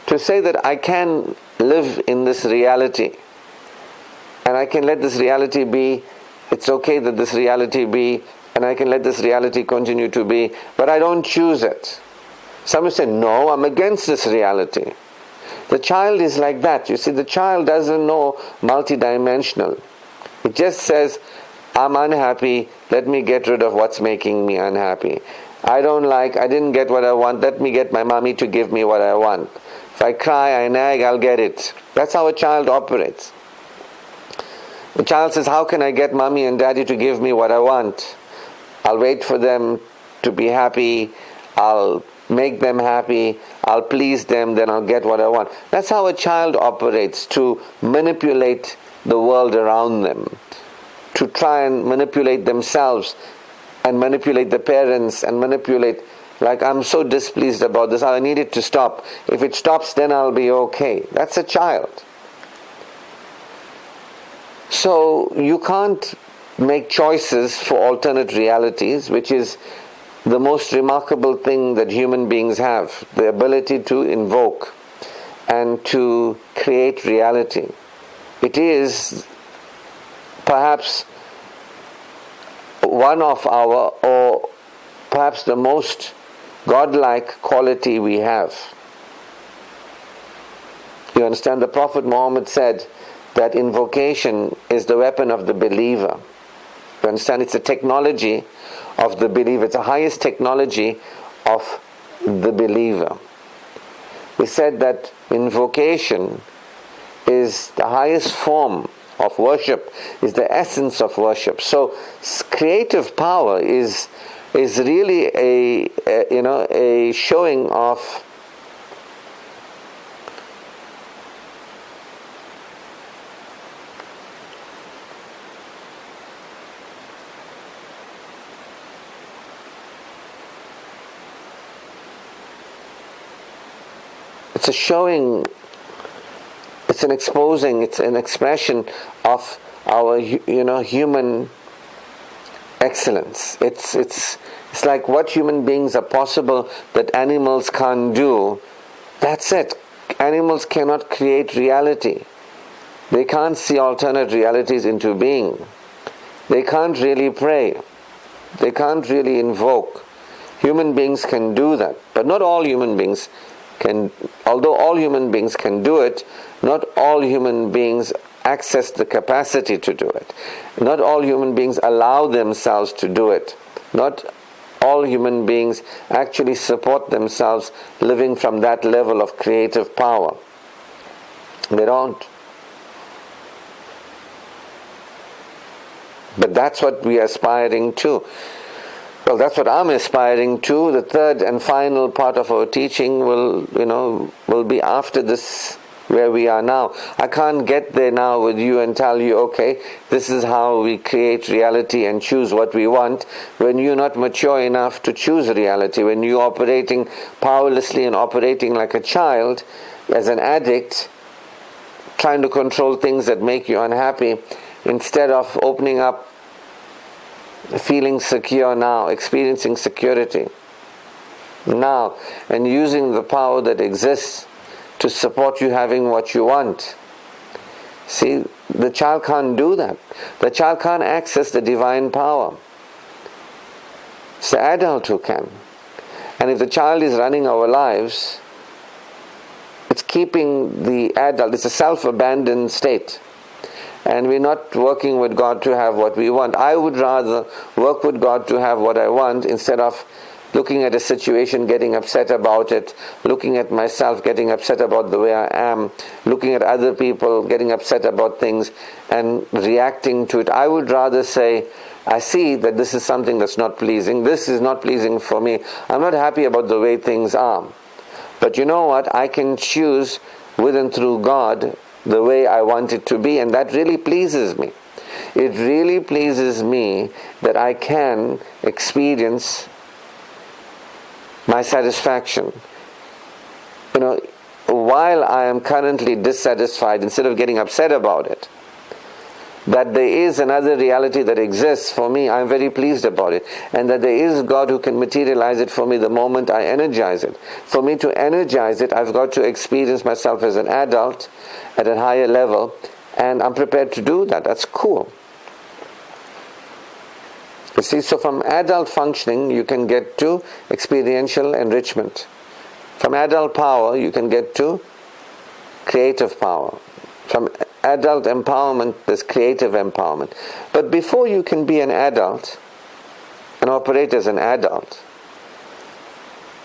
To say that I can live in this reality, and I can let this reality be, it's okay that this reality be, and I can let this reality continue to be, but I don't choose it. Some will say, no, I'm against this reality. The child is like that. You see, the child doesn't know multidimensional. It just says, I'm unhappy, let me get rid of what's making me unhappy. I didn't get what I want, let me get my mommy to give me what I want. If I cry, I nag, I'll get it. That's how a child operates. The child says, how can I get mommy and daddy to give me what I want? I'll wait for them to be happy, I'll make them happy, I'll please them, then I'll get what I want. That's how a child operates, to manipulate the world around them, to try and manipulate themselves and manipulate the parents and manipulate, like, I'm so displeased about this, I need it to stop. If it stops, then I'll be okay. That's a child. So you can't make choices for alternate realities, which is the most remarkable thing that human beings have, the ability to invoke and to create reality. It is perhaps one of our, or perhaps the most godlike quality we have. You understand, the Prophet Muhammad said that invocation is the weapon of the believer. You understand, it's a technology of the believer. It's the highest technology of the believer. We said that invocation is the highest form of worship, is the essence of worship. So creative power is really a showing of it's a showing, it's an exposing, it's an expression of our human excellence. It's like what human beings are possible that animals can't do. That's it. Animals cannot create reality. They can't see alternate realities into being. They can't really pray. They can't really invoke. Human beings can do that, but not all human beings can. Although all human beings can do it, not all human beings access the capacity to do it. Not all human beings allow themselves to do it. Not all human beings actually support themselves living from that level of creative power. They don't. But that's what we are aspiring to. Well, that's what I'm aspiring to. The third and final part of our teaching will be after this, where we are now. I can't get there now with you and tell you, okay, this is how we create reality and choose what we want, when you're not mature enough to choose reality, when you're operating powerlessly and operating like a child, as an addict, trying to control things that make you unhappy, instead of opening up feeling secure now, experiencing security now, and using the power that exists to support you having what you want. See, the child can't do that. The child can't access the divine power. It's the adult who can. And if the child is running our lives, it's keeping the adult, it's a self-abandoned state. And we're not working with God to have what we want. I would rather work with God to have what I want instead of looking at a situation, getting upset about it, looking at myself, getting upset about the way I am, looking at other people, getting upset about things and reacting to it. I would rather say, I see that this is something that's not pleasing. This is not pleasing for me. I'm not happy about the way things are. But you know what? I can choose with and through God the way I want it to be, and that really pleases me. It really pleases me that I can experience my satisfaction. While I am currently dissatisfied, instead of getting upset about it, that there is another reality that exists for me, I'm very pleased about it. And that there is God who can materialize it for me the moment I energize it. For me to energize it, I've got to experience myself as an adult at a higher level, and I'm prepared to do that. That's cool. You see, so from adult functioning, you can get to experiential enrichment. From adult power, you can get to creative power. From adult empowerment, there's creative empowerment. But before you can be an adult and operate as an adult,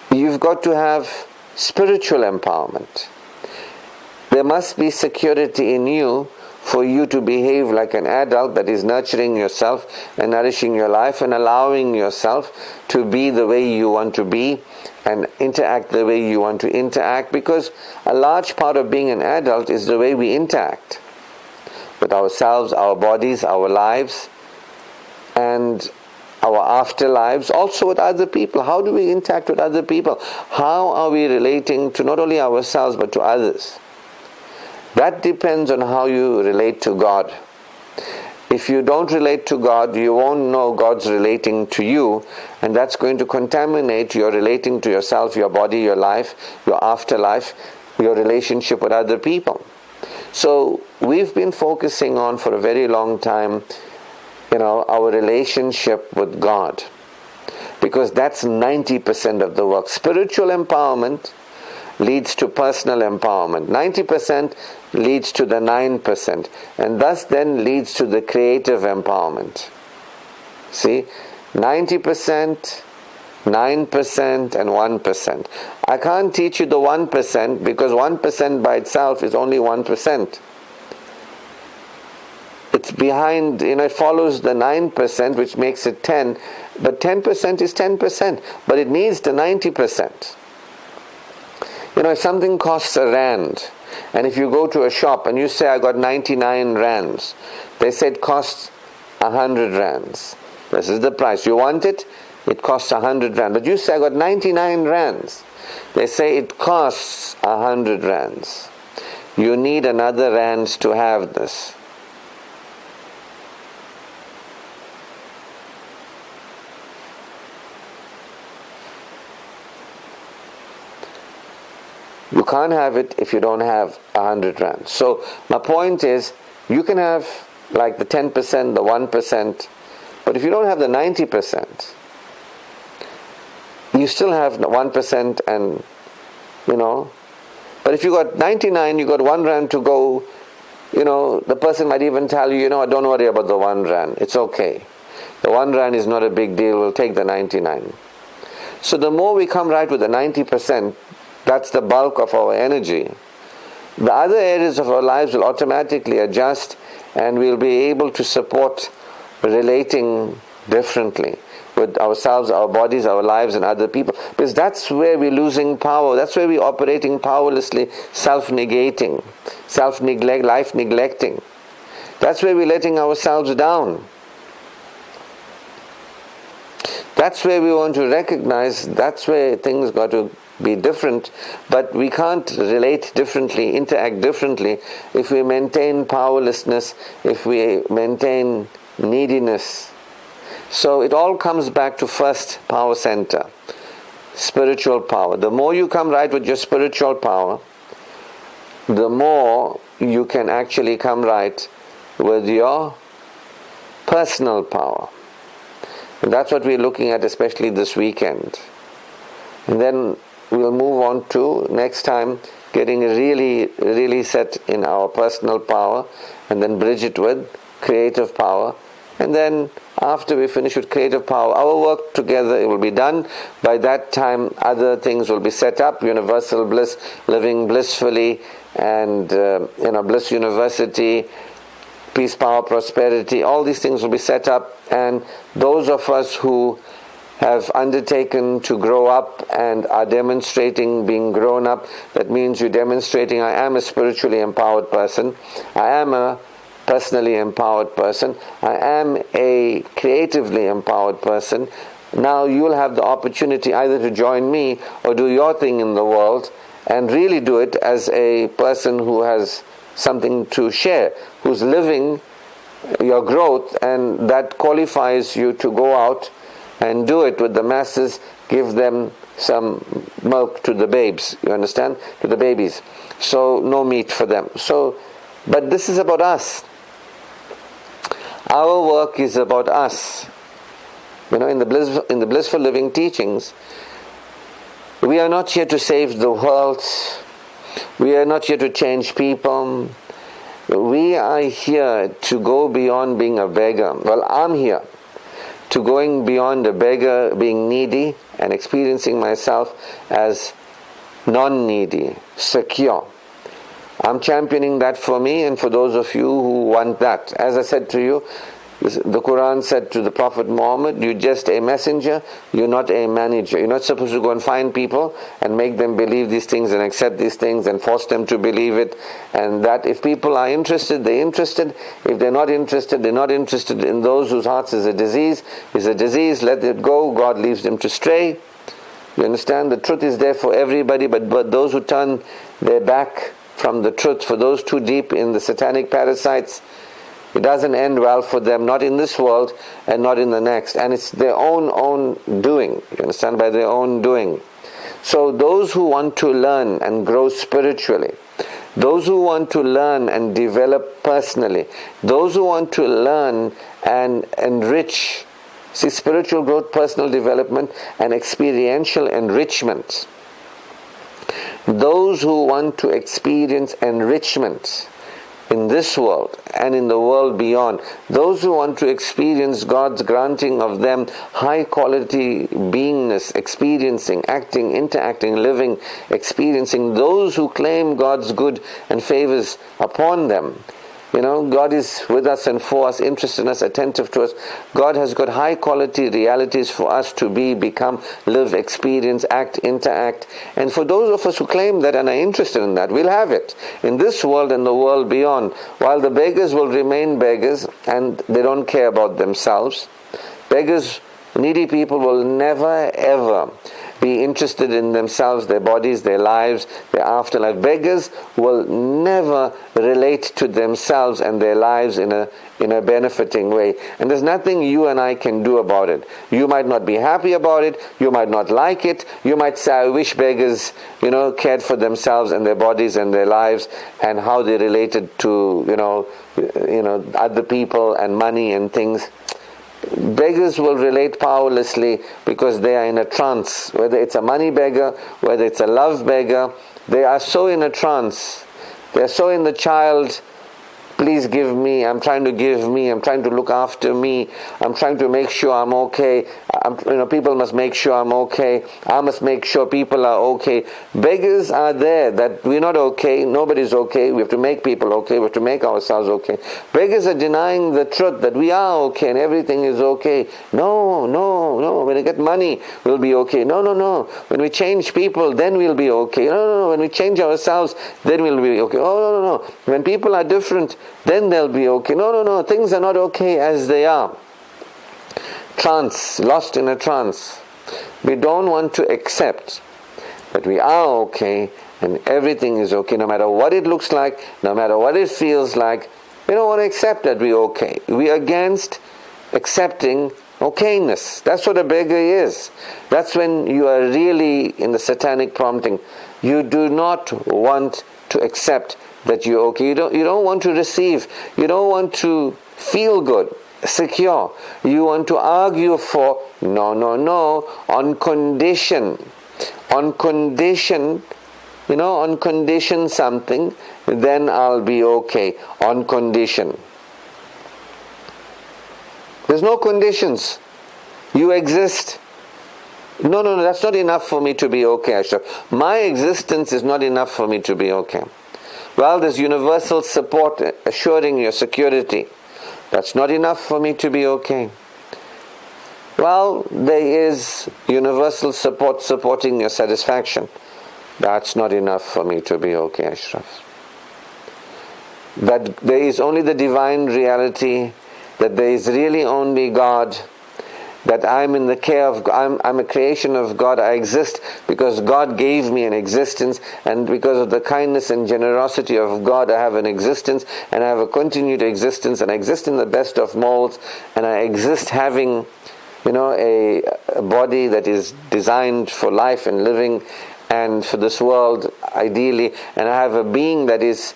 you've got to have spiritual empowerment. There must be security in you for you to behave like an adult that is nurturing yourself and nourishing your life and allowing yourself to be the way you want to be and interact the way you want to interact, because a large part of being an adult is the way we interact with ourselves, our bodies, our lives, and our afterlives, also with other people. How do we interact with other people? How are we relating to not only ourselves but to others? That depends on how you relate to God. If you don't relate to God, you won't know God's relating to you, and that's going to contaminate your relating to yourself, your body, your life, your afterlife, your relationship with other people. So we've been focusing on for a very long time, our relationship with God, because that's 90% of the work. Spiritual empowerment leads to personal empowerment. 90% leads to the 9%, and thus then leads to the creative empowerment. See, 90%, 9% and 1%. I can't teach you the 1% because 1% by itself is only 1%. It's behind, it follows the 9%, which makes it 10, but 10% is 10%, but it needs the 90%. If something costs R1, and if you go to a shop and you say, I got 99 rands, they say it costs 100 rands. This is the price. You want it? It costs 100 rand. But you say, I got 99 rands. They say it costs 100 rands. You need another rands to have this. You can't have it if you don't have 100 rands. So my point is, you can have like the 10%, the 1%, but if you don't have the 90%, you still have 1% and, but if you got 99, you got 1 rand to go, the person might even tell you, don't worry about the 1 rand, it's okay. The 1 rand is not a big deal, we'll take the 99. So the more we come right with the 90%, that's the bulk of our energy. The other areas of our lives will automatically adjust, and we'll be able to support relating differently with ourselves, our bodies, our lives, and other people. Because that's where we're losing power. That's where we're operating powerlessly, self-negating, self-neglect, life-neglecting. That's where we're letting ourselves down. That's where we want to recognize, that's where things got to be different, but we can't relate differently, interact differently if we maintain powerlessness, if we maintain neediness. So it all comes back to first power center, spiritual power. The more you come right with your spiritual power, the more you can actually come right with your personal power. And that's what we're looking at, especially this weekend. And then we'll move on to next time getting really set in our personal power, and then bridge it with creative power. And then after we finish with creative power, our work together, it will be done. By that time, other things will be set up. Universal bliss, living blissfully, and Bliss University, peace, power, prosperity. All these things will be set up. And those of us who have undertaken to grow up and are demonstrating being grown up, that means you're demonstrating, I am a spiritually empowered person, I am a personally empowered person, I am a creatively empowered person. Now you'll have the opportunity either to join me or do your thing in the world, and really do it as a person who has something to share, who's living your growth, and that qualifies you to go out and do it with the masses. Give them some milk to the babes, you understand, to the babies. So no meat for them. But this is about us. Our work is about us. In the blissful living teachings, we are not here to save the world. We are not here to change people. We are here to go beyond being a beggar. Well, I'm here to going beyond a beggar, being needy, and experiencing myself as non-needy, secure. I'm championing that for me and for those of you who want that. As I said to you, the Quran said to the Prophet Muhammad, you're just a messenger, you're not a manager. You're not supposed to go and find people and make them believe these things and accept these things and force them to believe it. And that if people are interested, they're interested. If they're not interested, they're not interested. In those whose hearts is a disease, let it go. God leaves them to stray. You understand? The truth is there for everybody, but those who turn their back from the truth, for those too deep in the satanic parasites, it doesn't end well for them, not in this world and not in the next. And it's their own doing. You understand? By their own doing. So those who want to learn and grow spiritually, those who want to learn and develop personally, those who want to learn and enrich, see, spiritual growth, personal development, and experiential enrichment. Those who want to experience enrichment in this world and in the world beyond, those who want to experience God's granting of them high quality beingness, experiencing, acting, interacting, living, experiencing, those who claim God's good and favors upon them. God is with us and for us, interested in us, attentive to us. God has got high quality realities for us to be, become, live, experience, act, interact. And for those of us who claim that and are interested in that, we'll have it in this world and the world beyond. While the beggars will remain beggars and they don't care about themselves, beggars, needy people will never ever be interested in themselves, their bodies, their lives, their afterlife. Beggars will never relate to themselves and their lives in a benefiting way. And there's nothing you and I can do about it. You might not be happy about it. You might not like it. You might say, I wish beggars, cared for themselves and their bodies and their lives and how they related to, other people and money and things. Beggars will relate powerlessly because they are in a trance. Whether it's a money beggar, whether it's a love beggar, they are so in a trance. They are so in the child, please give me, I'm trying to give me, I'm trying to look after me, I'm trying to make sure I'm okay, people must make sure I'm okay, I must make sure people are okay. Beggars are there, that we're not okay, nobody's okay, we have to make people okay, we have to make ourselves okay. Beggars are denying the truth that we are okay and everything is okay. No, when we get money, we'll be okay. No, when we change people, then we'll be okay. No, when we change ourselves, then we'll be okay. Oh, no, when people are different, then they'll be okay. No, things are not okay as they are. Trance, lost in a trance. We don't want to accept that we are okay and everything is okay, no matter what it looks like, no matter what it feels like. We don't want to accept that we're okay. We're against accepting okayness. That's what a beggar is. That's when you are really in the satanic prompting. You do not want to accept that you're okay. You don't want to receive. You don't want to feel good, secure. You want to argue for no, on condition. On condition something, then I'll be okay. On condition. There's no conditions. You exist. No, that's not enough for me to be okay, Ashraf. My existence is not enough for me to be okay. Well, there's universal support assuring your security. That's not enough for me to be okay. Well, there is universal support supporting your satisfaction. That's not enough for me to be okay, Ashraf. That there is only the divine reality, that there is really only God, that I'm in the care of God, I'm a creation of God, I exist because God gave me an existence, and because of the kindness and generosity of God I have an existence, and I have a continued existence, and I exist in the best of molds, and I exist having a body that is designed for life and living and for this world ideally, and I have a being that is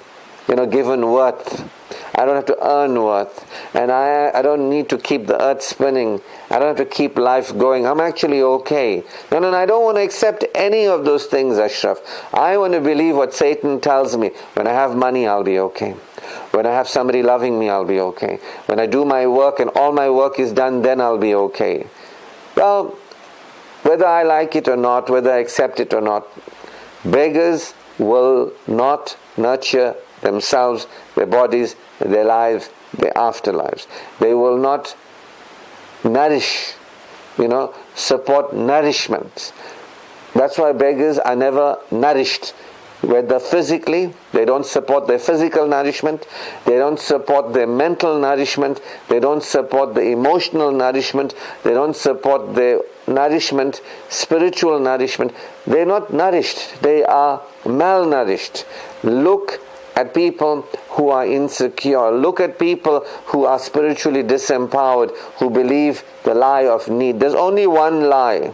given worth. I don't have to earn worth, and I don't need to keep the earth spinning. I don't have to keep life going. I'm actually okay. No, I don't want to accept any of those things, Ashraf. I want to believe what Satan tells me. When I have money, I'll be okay. When I have somebody loving me, I'll be okay. When I do my work and all my work is done, then I'll be okay. Well, whether I like it or not, whether I accept it or not, beggars will not nurture themselves, their bodies, their lives, their afterlives. They will not nourish, support nourishment. That's why beggars are never nourished. Whether physically, they don't support their physical nourishment, they don't support their mental nourishment, they don't support the emotional nourishment, they don't support their nourishment, spiritual nourishment. They're not nourished, they are malnourished. Look at people who are insecure. Look at people who are spiritually disempowered, who believe the lie of need. There's only one lie.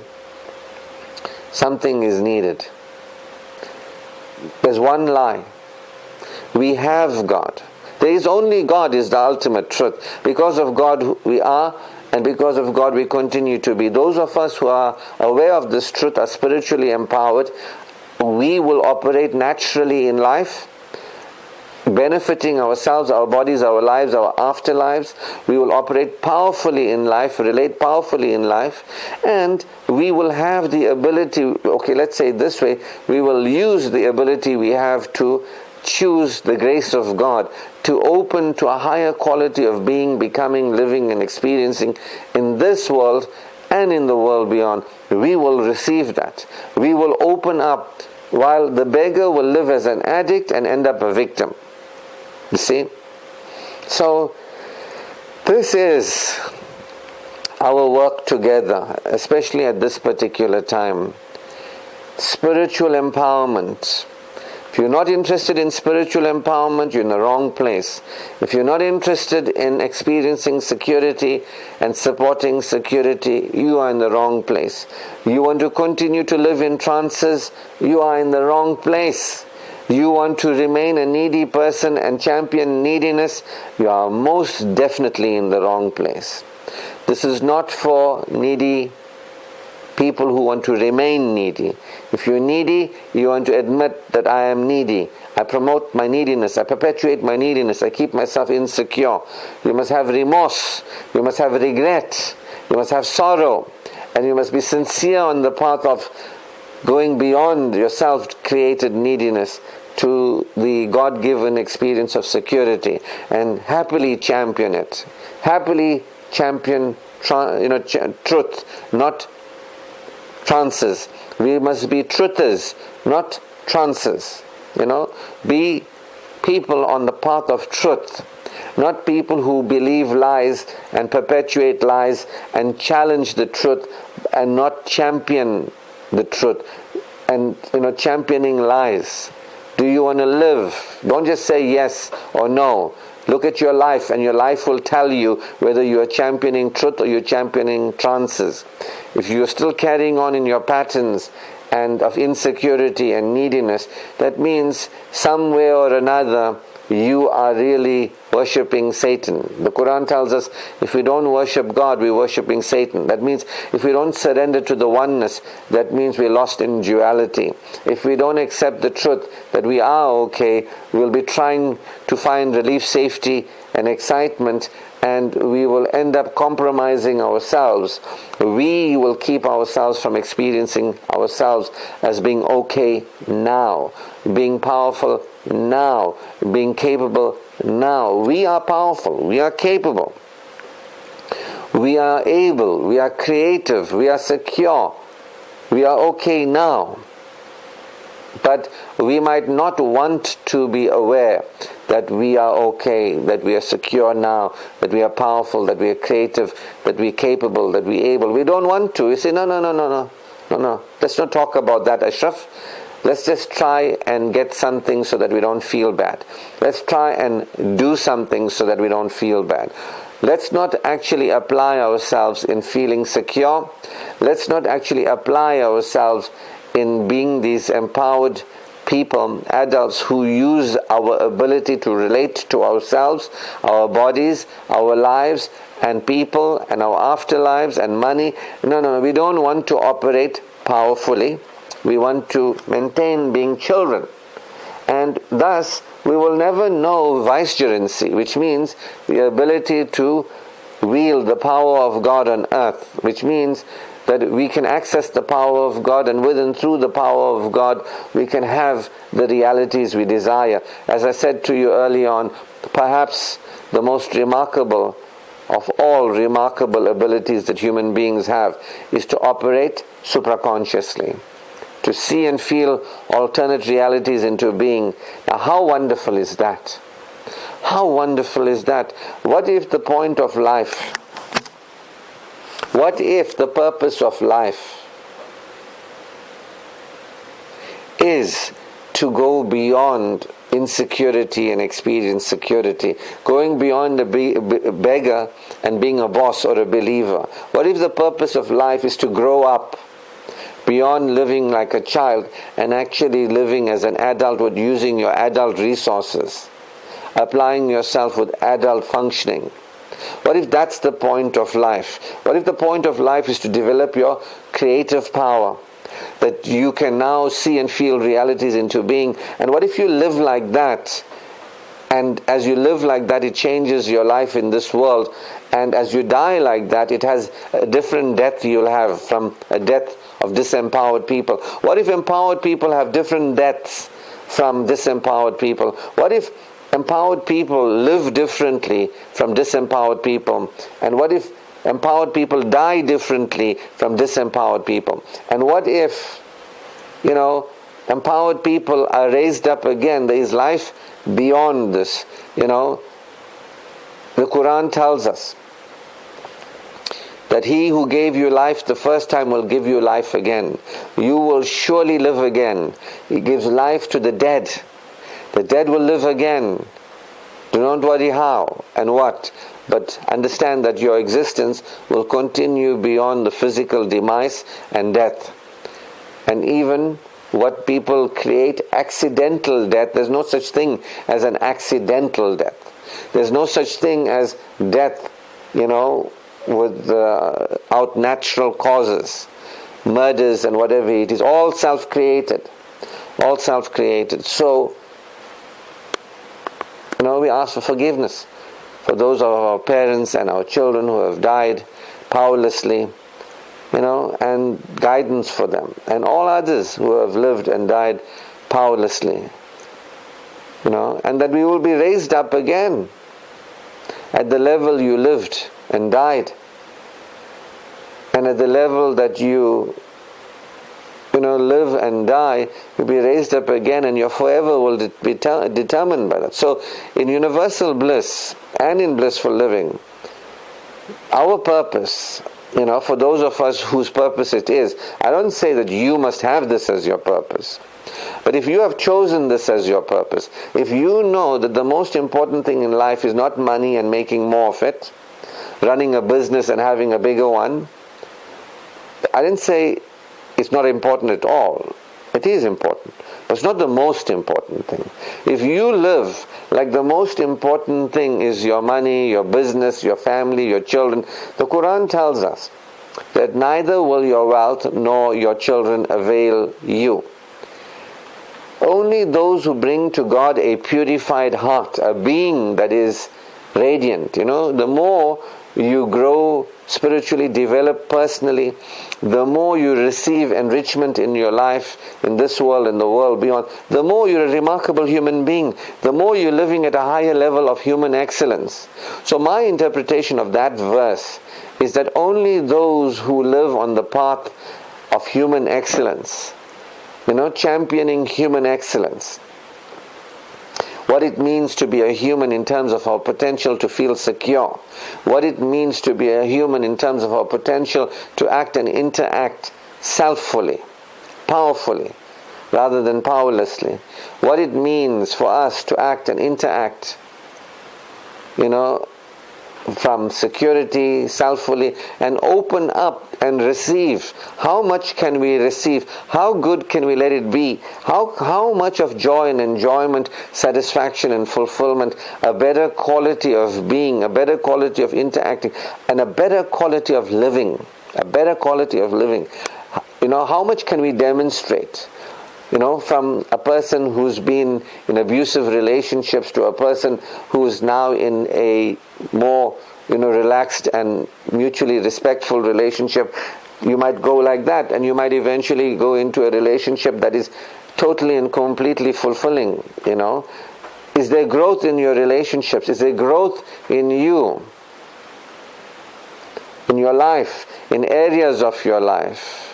Something is needed. There's one lie. We have God. There is only God is the ultimate truth. Because of God we are, and because of God we continue to be. Those of us who are aware of this truth are spiritually empowered. We will operate naturally in life, benefiting ourselves, our bodies, our lives, our afterlives. We will operate powerfully in life, relate powerfully in life, and we will have the ability, let's say it this way, we will use the ability we have to choose the grace of God, to open to a higher quality of being, becoming, living and experiencing in this world and in the world beyond. We will receive that. We will open up, while the beggar will live as an addict and end up a victim. You see? So, this is our work together, especially at this particular time. Spiritual empowerment. If you're not interested in spiritual empowerment, you're in the wrong place. If you're not interested in experiencing security and supporting security, you are in the wrong place. You want to continue to live in trances, you are in the wrong place. You want to remain a needy person and champion neediness, you are most definitely in the wrong place. This is not for needy people who want to remain needy. If you're needy, you want to admit that I am needy. I promote my neediness. I perpetuate my neediness. I keep myself insecure. You must have remorse. You must have regret. You must have sorrow. And you must be sincere on the path of going beyond your self-created neediness to the God-given experience of security, and happily champion it. Happily champion truth, not trances. We must be truthers, not trances. Be people on the path of truth, not people who believe lies and perpetuate lies and challenge the truth and not champion the truth and championing lies. Do you want to live? Don't just say yes or no. Look at your life, and your life will tell you whether you are championing truth or you're championing trances. If you are still carrying on in your patterns and of insecurity and neediness, that means some way or another you are really worshipping Satan. The Quran tells us if we don't worship God, we're worshipping Satan. That means if we don't surrender to the oneness, that means we're lost in duality. If we don't accept the truth that we are okay, we'll be trying to find relief, safety and excitement, and we will end up compromising ourselves. We will keep ourselves from experiencing ourselves as being okay now, being powerful now, being capable now. We are powerful, we are capable, we are able, we are creative, we are secure, we are okay now. But we might not want to be aware that we are okay, that we are secure now, that we are powerful, that we are creative, that we are capable, that we are able. We don't want to. We say, no. Let's not talk about that, Ashraf. Let's just try and get something so that we don't feel bad. Let's try and do something so that we don't feel bad. Let's not actually apply ourselves in feeling secure. Let's not actually apply ourselves in being these empowered people, adults who use our ability to relate to ourselves, our bodies, our lives, and people, and our afterlives, and money. No, we don't want to operate powerfully. We want to maintain being children. And thus, we will never know vicegerency, which means the ability to wield the power of God on earth, which means that we can access the power of God, and with and through the power of God we can have the realities we desire. As I said to you early on, perhaps the most remarkable of all remarkable abilities that human beings have is to operate supraconsciously, to see and feel alternate realities into being. Now, how wonderful is that? How wonderful is that? What if the point of life, what if the purpose of life is to go beyond insecurity and experience security, going beyond a beggar and being a boss or a believer? What if the purpose of life is to grow up beyond living like a child and actually living as an adult with using your adult resources, applying yourself with adult functioning? What if that's the point of life? What if the point of life is to develop your creative power, that you can now see and feel realities into being? And what if you live like that, and as you live like that, it changes your life in this world, and as you die like that, it has a different death you'll have from a death of disempowered people? What if empowered people have different deaths from disempowered people? What if empowered people live differently from disempowered people? And what if empowered people die differently from disempowered people? And what if, empowered people are raised up again? There is life beyond this. The Quran tells us that he who gave you life the first time will give you life again. You will surely live again. He gives life to the dead. The dead will live again. Do not worry how and what, but understand that your existence will continue beyond the physical demise and death. And even what people create, accidental death, there's no such thing as an accidental death. There's no such thing as death, without natural causes, murders and whatever. It is all self-created. All self-created. So, we ask for forgiveness for those of our parents and our children who have died powerlessly, and guidance for them, and all others who have lived and died powerlessly, and that we will be raised up again at the level you lived and died, and at the level that you live and die, you'll be raised up again, and your forever will be determined by that. So in universal bliss and in blissful living, our purpose, for those of us whose purpose it is, I don't say that you must have this as your purpose. But if you have chosen this as your purpose, if you know that the most important thing in life is not money and making more of it, running a business and having a bigger one, I didn't say it's not important at all. It is important, but it's not the most important thing. If you live like the most important thing is your money, your business, your family, your children, the Quran tells us that neither will your wealth nor your children avail you. Only those who bring to God a purified heart, a being that is radiant, the more you grow spiritually, develop personally, the more you receive enrichment in your life, in this world and the world beyond, the more you're a remarkable human being, the more you're living at a higher level of human excellence. So my interpretation of that verse is that only those who live on the path of human excellence, championing human excellence, what it means to be a human in terms of our potential to feel secure, what it means to be a human in terms of our potential to act and interact self-fully, powerfully, rather than powerlessly, what it means for us to act and interact, from security, self-fully, and open up and receive. How much can we receive? How good can we let it be? How much of joy and enjoyment, satisfaction and fulfillment, a better quality of being, a better quality of interacting, and a better quality of living, how much can we demonstrate? From a person who's been in abusive relationships to a person who's now in a more, relaxed and mutually respectful relationship. You might go like that, and you might eventually go into a relationship that is totally and completely fulfilling, Is there growth in your relationships? Is there growth in you? In your life, in areas of your life?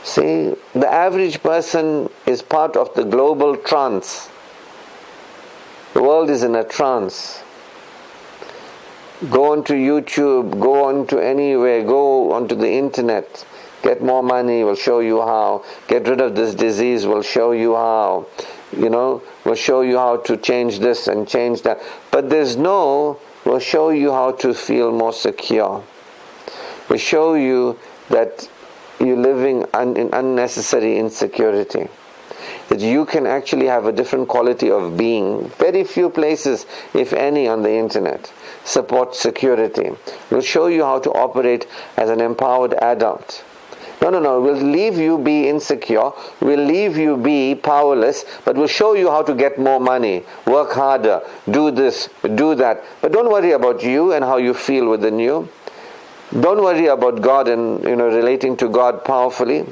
See, the average person is part of the global trance. The world is in a trance. Go onto YouTube, go onto anywhere, go onto the internet. Get more money, will show you how. Get rid of this disease, will show you how. Will show you how to change this and change that. But will show you how to feel more secure. Will show you that you're living in unnecessary insecurity. That you can actually have a different quality of being. Very few places, if any, on the internet support security. We'll show you how to operate as an empowered adult. No, we'll leave you be insecure, we'll leave you be powerless, but we'll show you how to get more money, work harder, do this, do that. But don't worry about you and how you feel within you. Don't worry about God and relating to God powerfully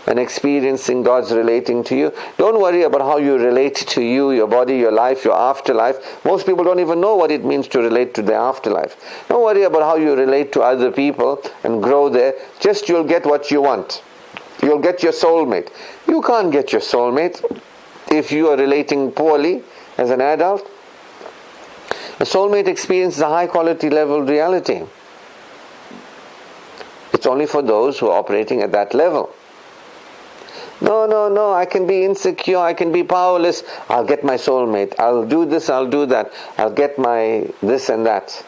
and experiencing God's relating to you. Don't worry about how you relate to you, your body, your life, your afterlife. Most people don't even know what it means to relate to their afterlife. Don't worry about how you relate to other people and grow there. Just you'll get what you want. You'll get your soulmate. You can't get your soulmate if you are relating poorly as an adult. A soulmate experience is a high quality level reality. It's only for those who are operating at that level. No, I can be insecure, I can be powerless, I'll get my soulmate, I'll do this, I'll do that, I'll get my this and that.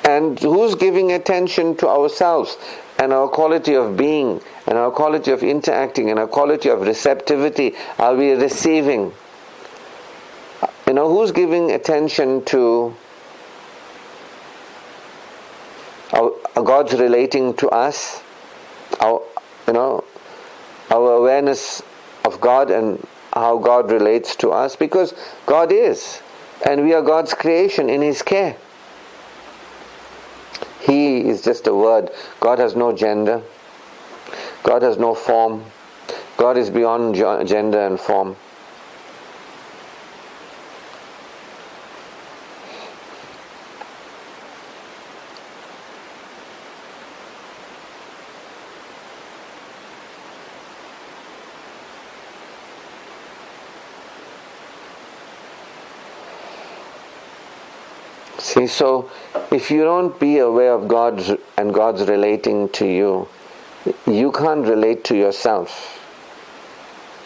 And who's giving attention to ourselves and our quality of being and our quality of interacting and our quality of receptivity? Are we receiving? Who's giving attention to our God's relating to us? Our awareness of God and how God relates to us, because God is, and we are God's creation in His care. He is just a word. God has no gender. God has no form. God is beyond gender and form. See, so if you don't be aware of God's and God's relating to you, you can't relate to yourself.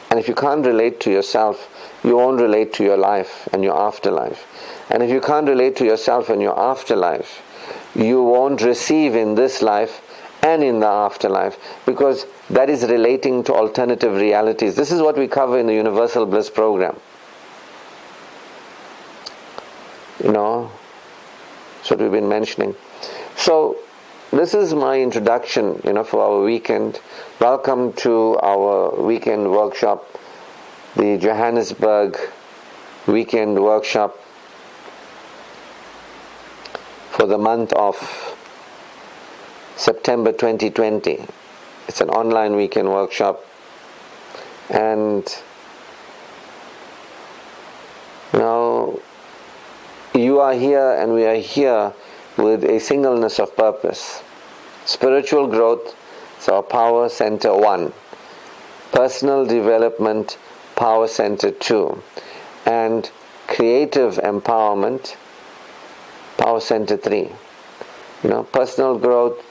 And if you can't relate to yourself, you won't relate to your life and your afterlife. And if you can't relate to yourself and your afterlife, you won't receive in this life and in the afterlife, because that is relating to alternative realities. This is what we cover in the Universal Bliss program. That's what we've been mentioning. So this is my introduction, for our weekend. Welcome to our weekend workshop, the Johannesburg weekend workshop for the month of September 2020. It's an online weekend workshop, and now you are here and we are here with a singleness of purpose. Spiritual growth is our power center 1. Personal development, power center 2. And creative empowerment, power center 3. Personal growth.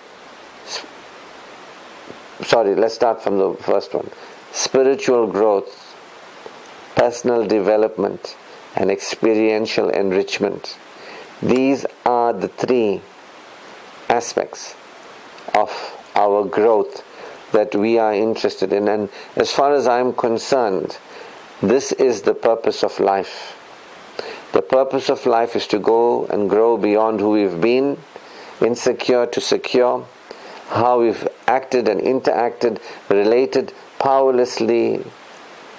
Let's start from the first one. Spiritual growth, personal development, and experiential enrichment. These are the 3 aspects of our growth that we are interested in. And as far as I'm concerned, this is the purpose of life. The purpose of life is to go and grow beyond who we've been, insecure to secure, how we've acted and interacted, related powerlessly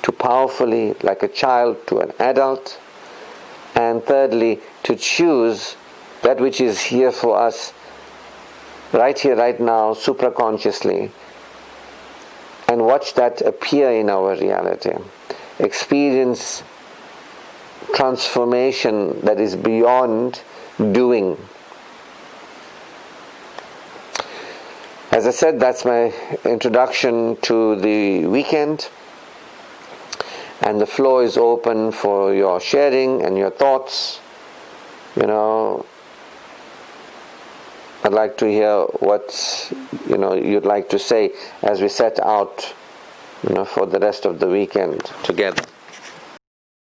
to powerfully, like a child to an adult. And thirdly, to choose that which is here for us, right here, right now, supraconsciously, and watch that appear in our reality. Experience transformation that is beyond doing. As I said, that's my introduction to the weekend. And the floor is open for your sharing and your thoughts. I'd like to hear what you'd like to say as we set out for the rest of the weekend together.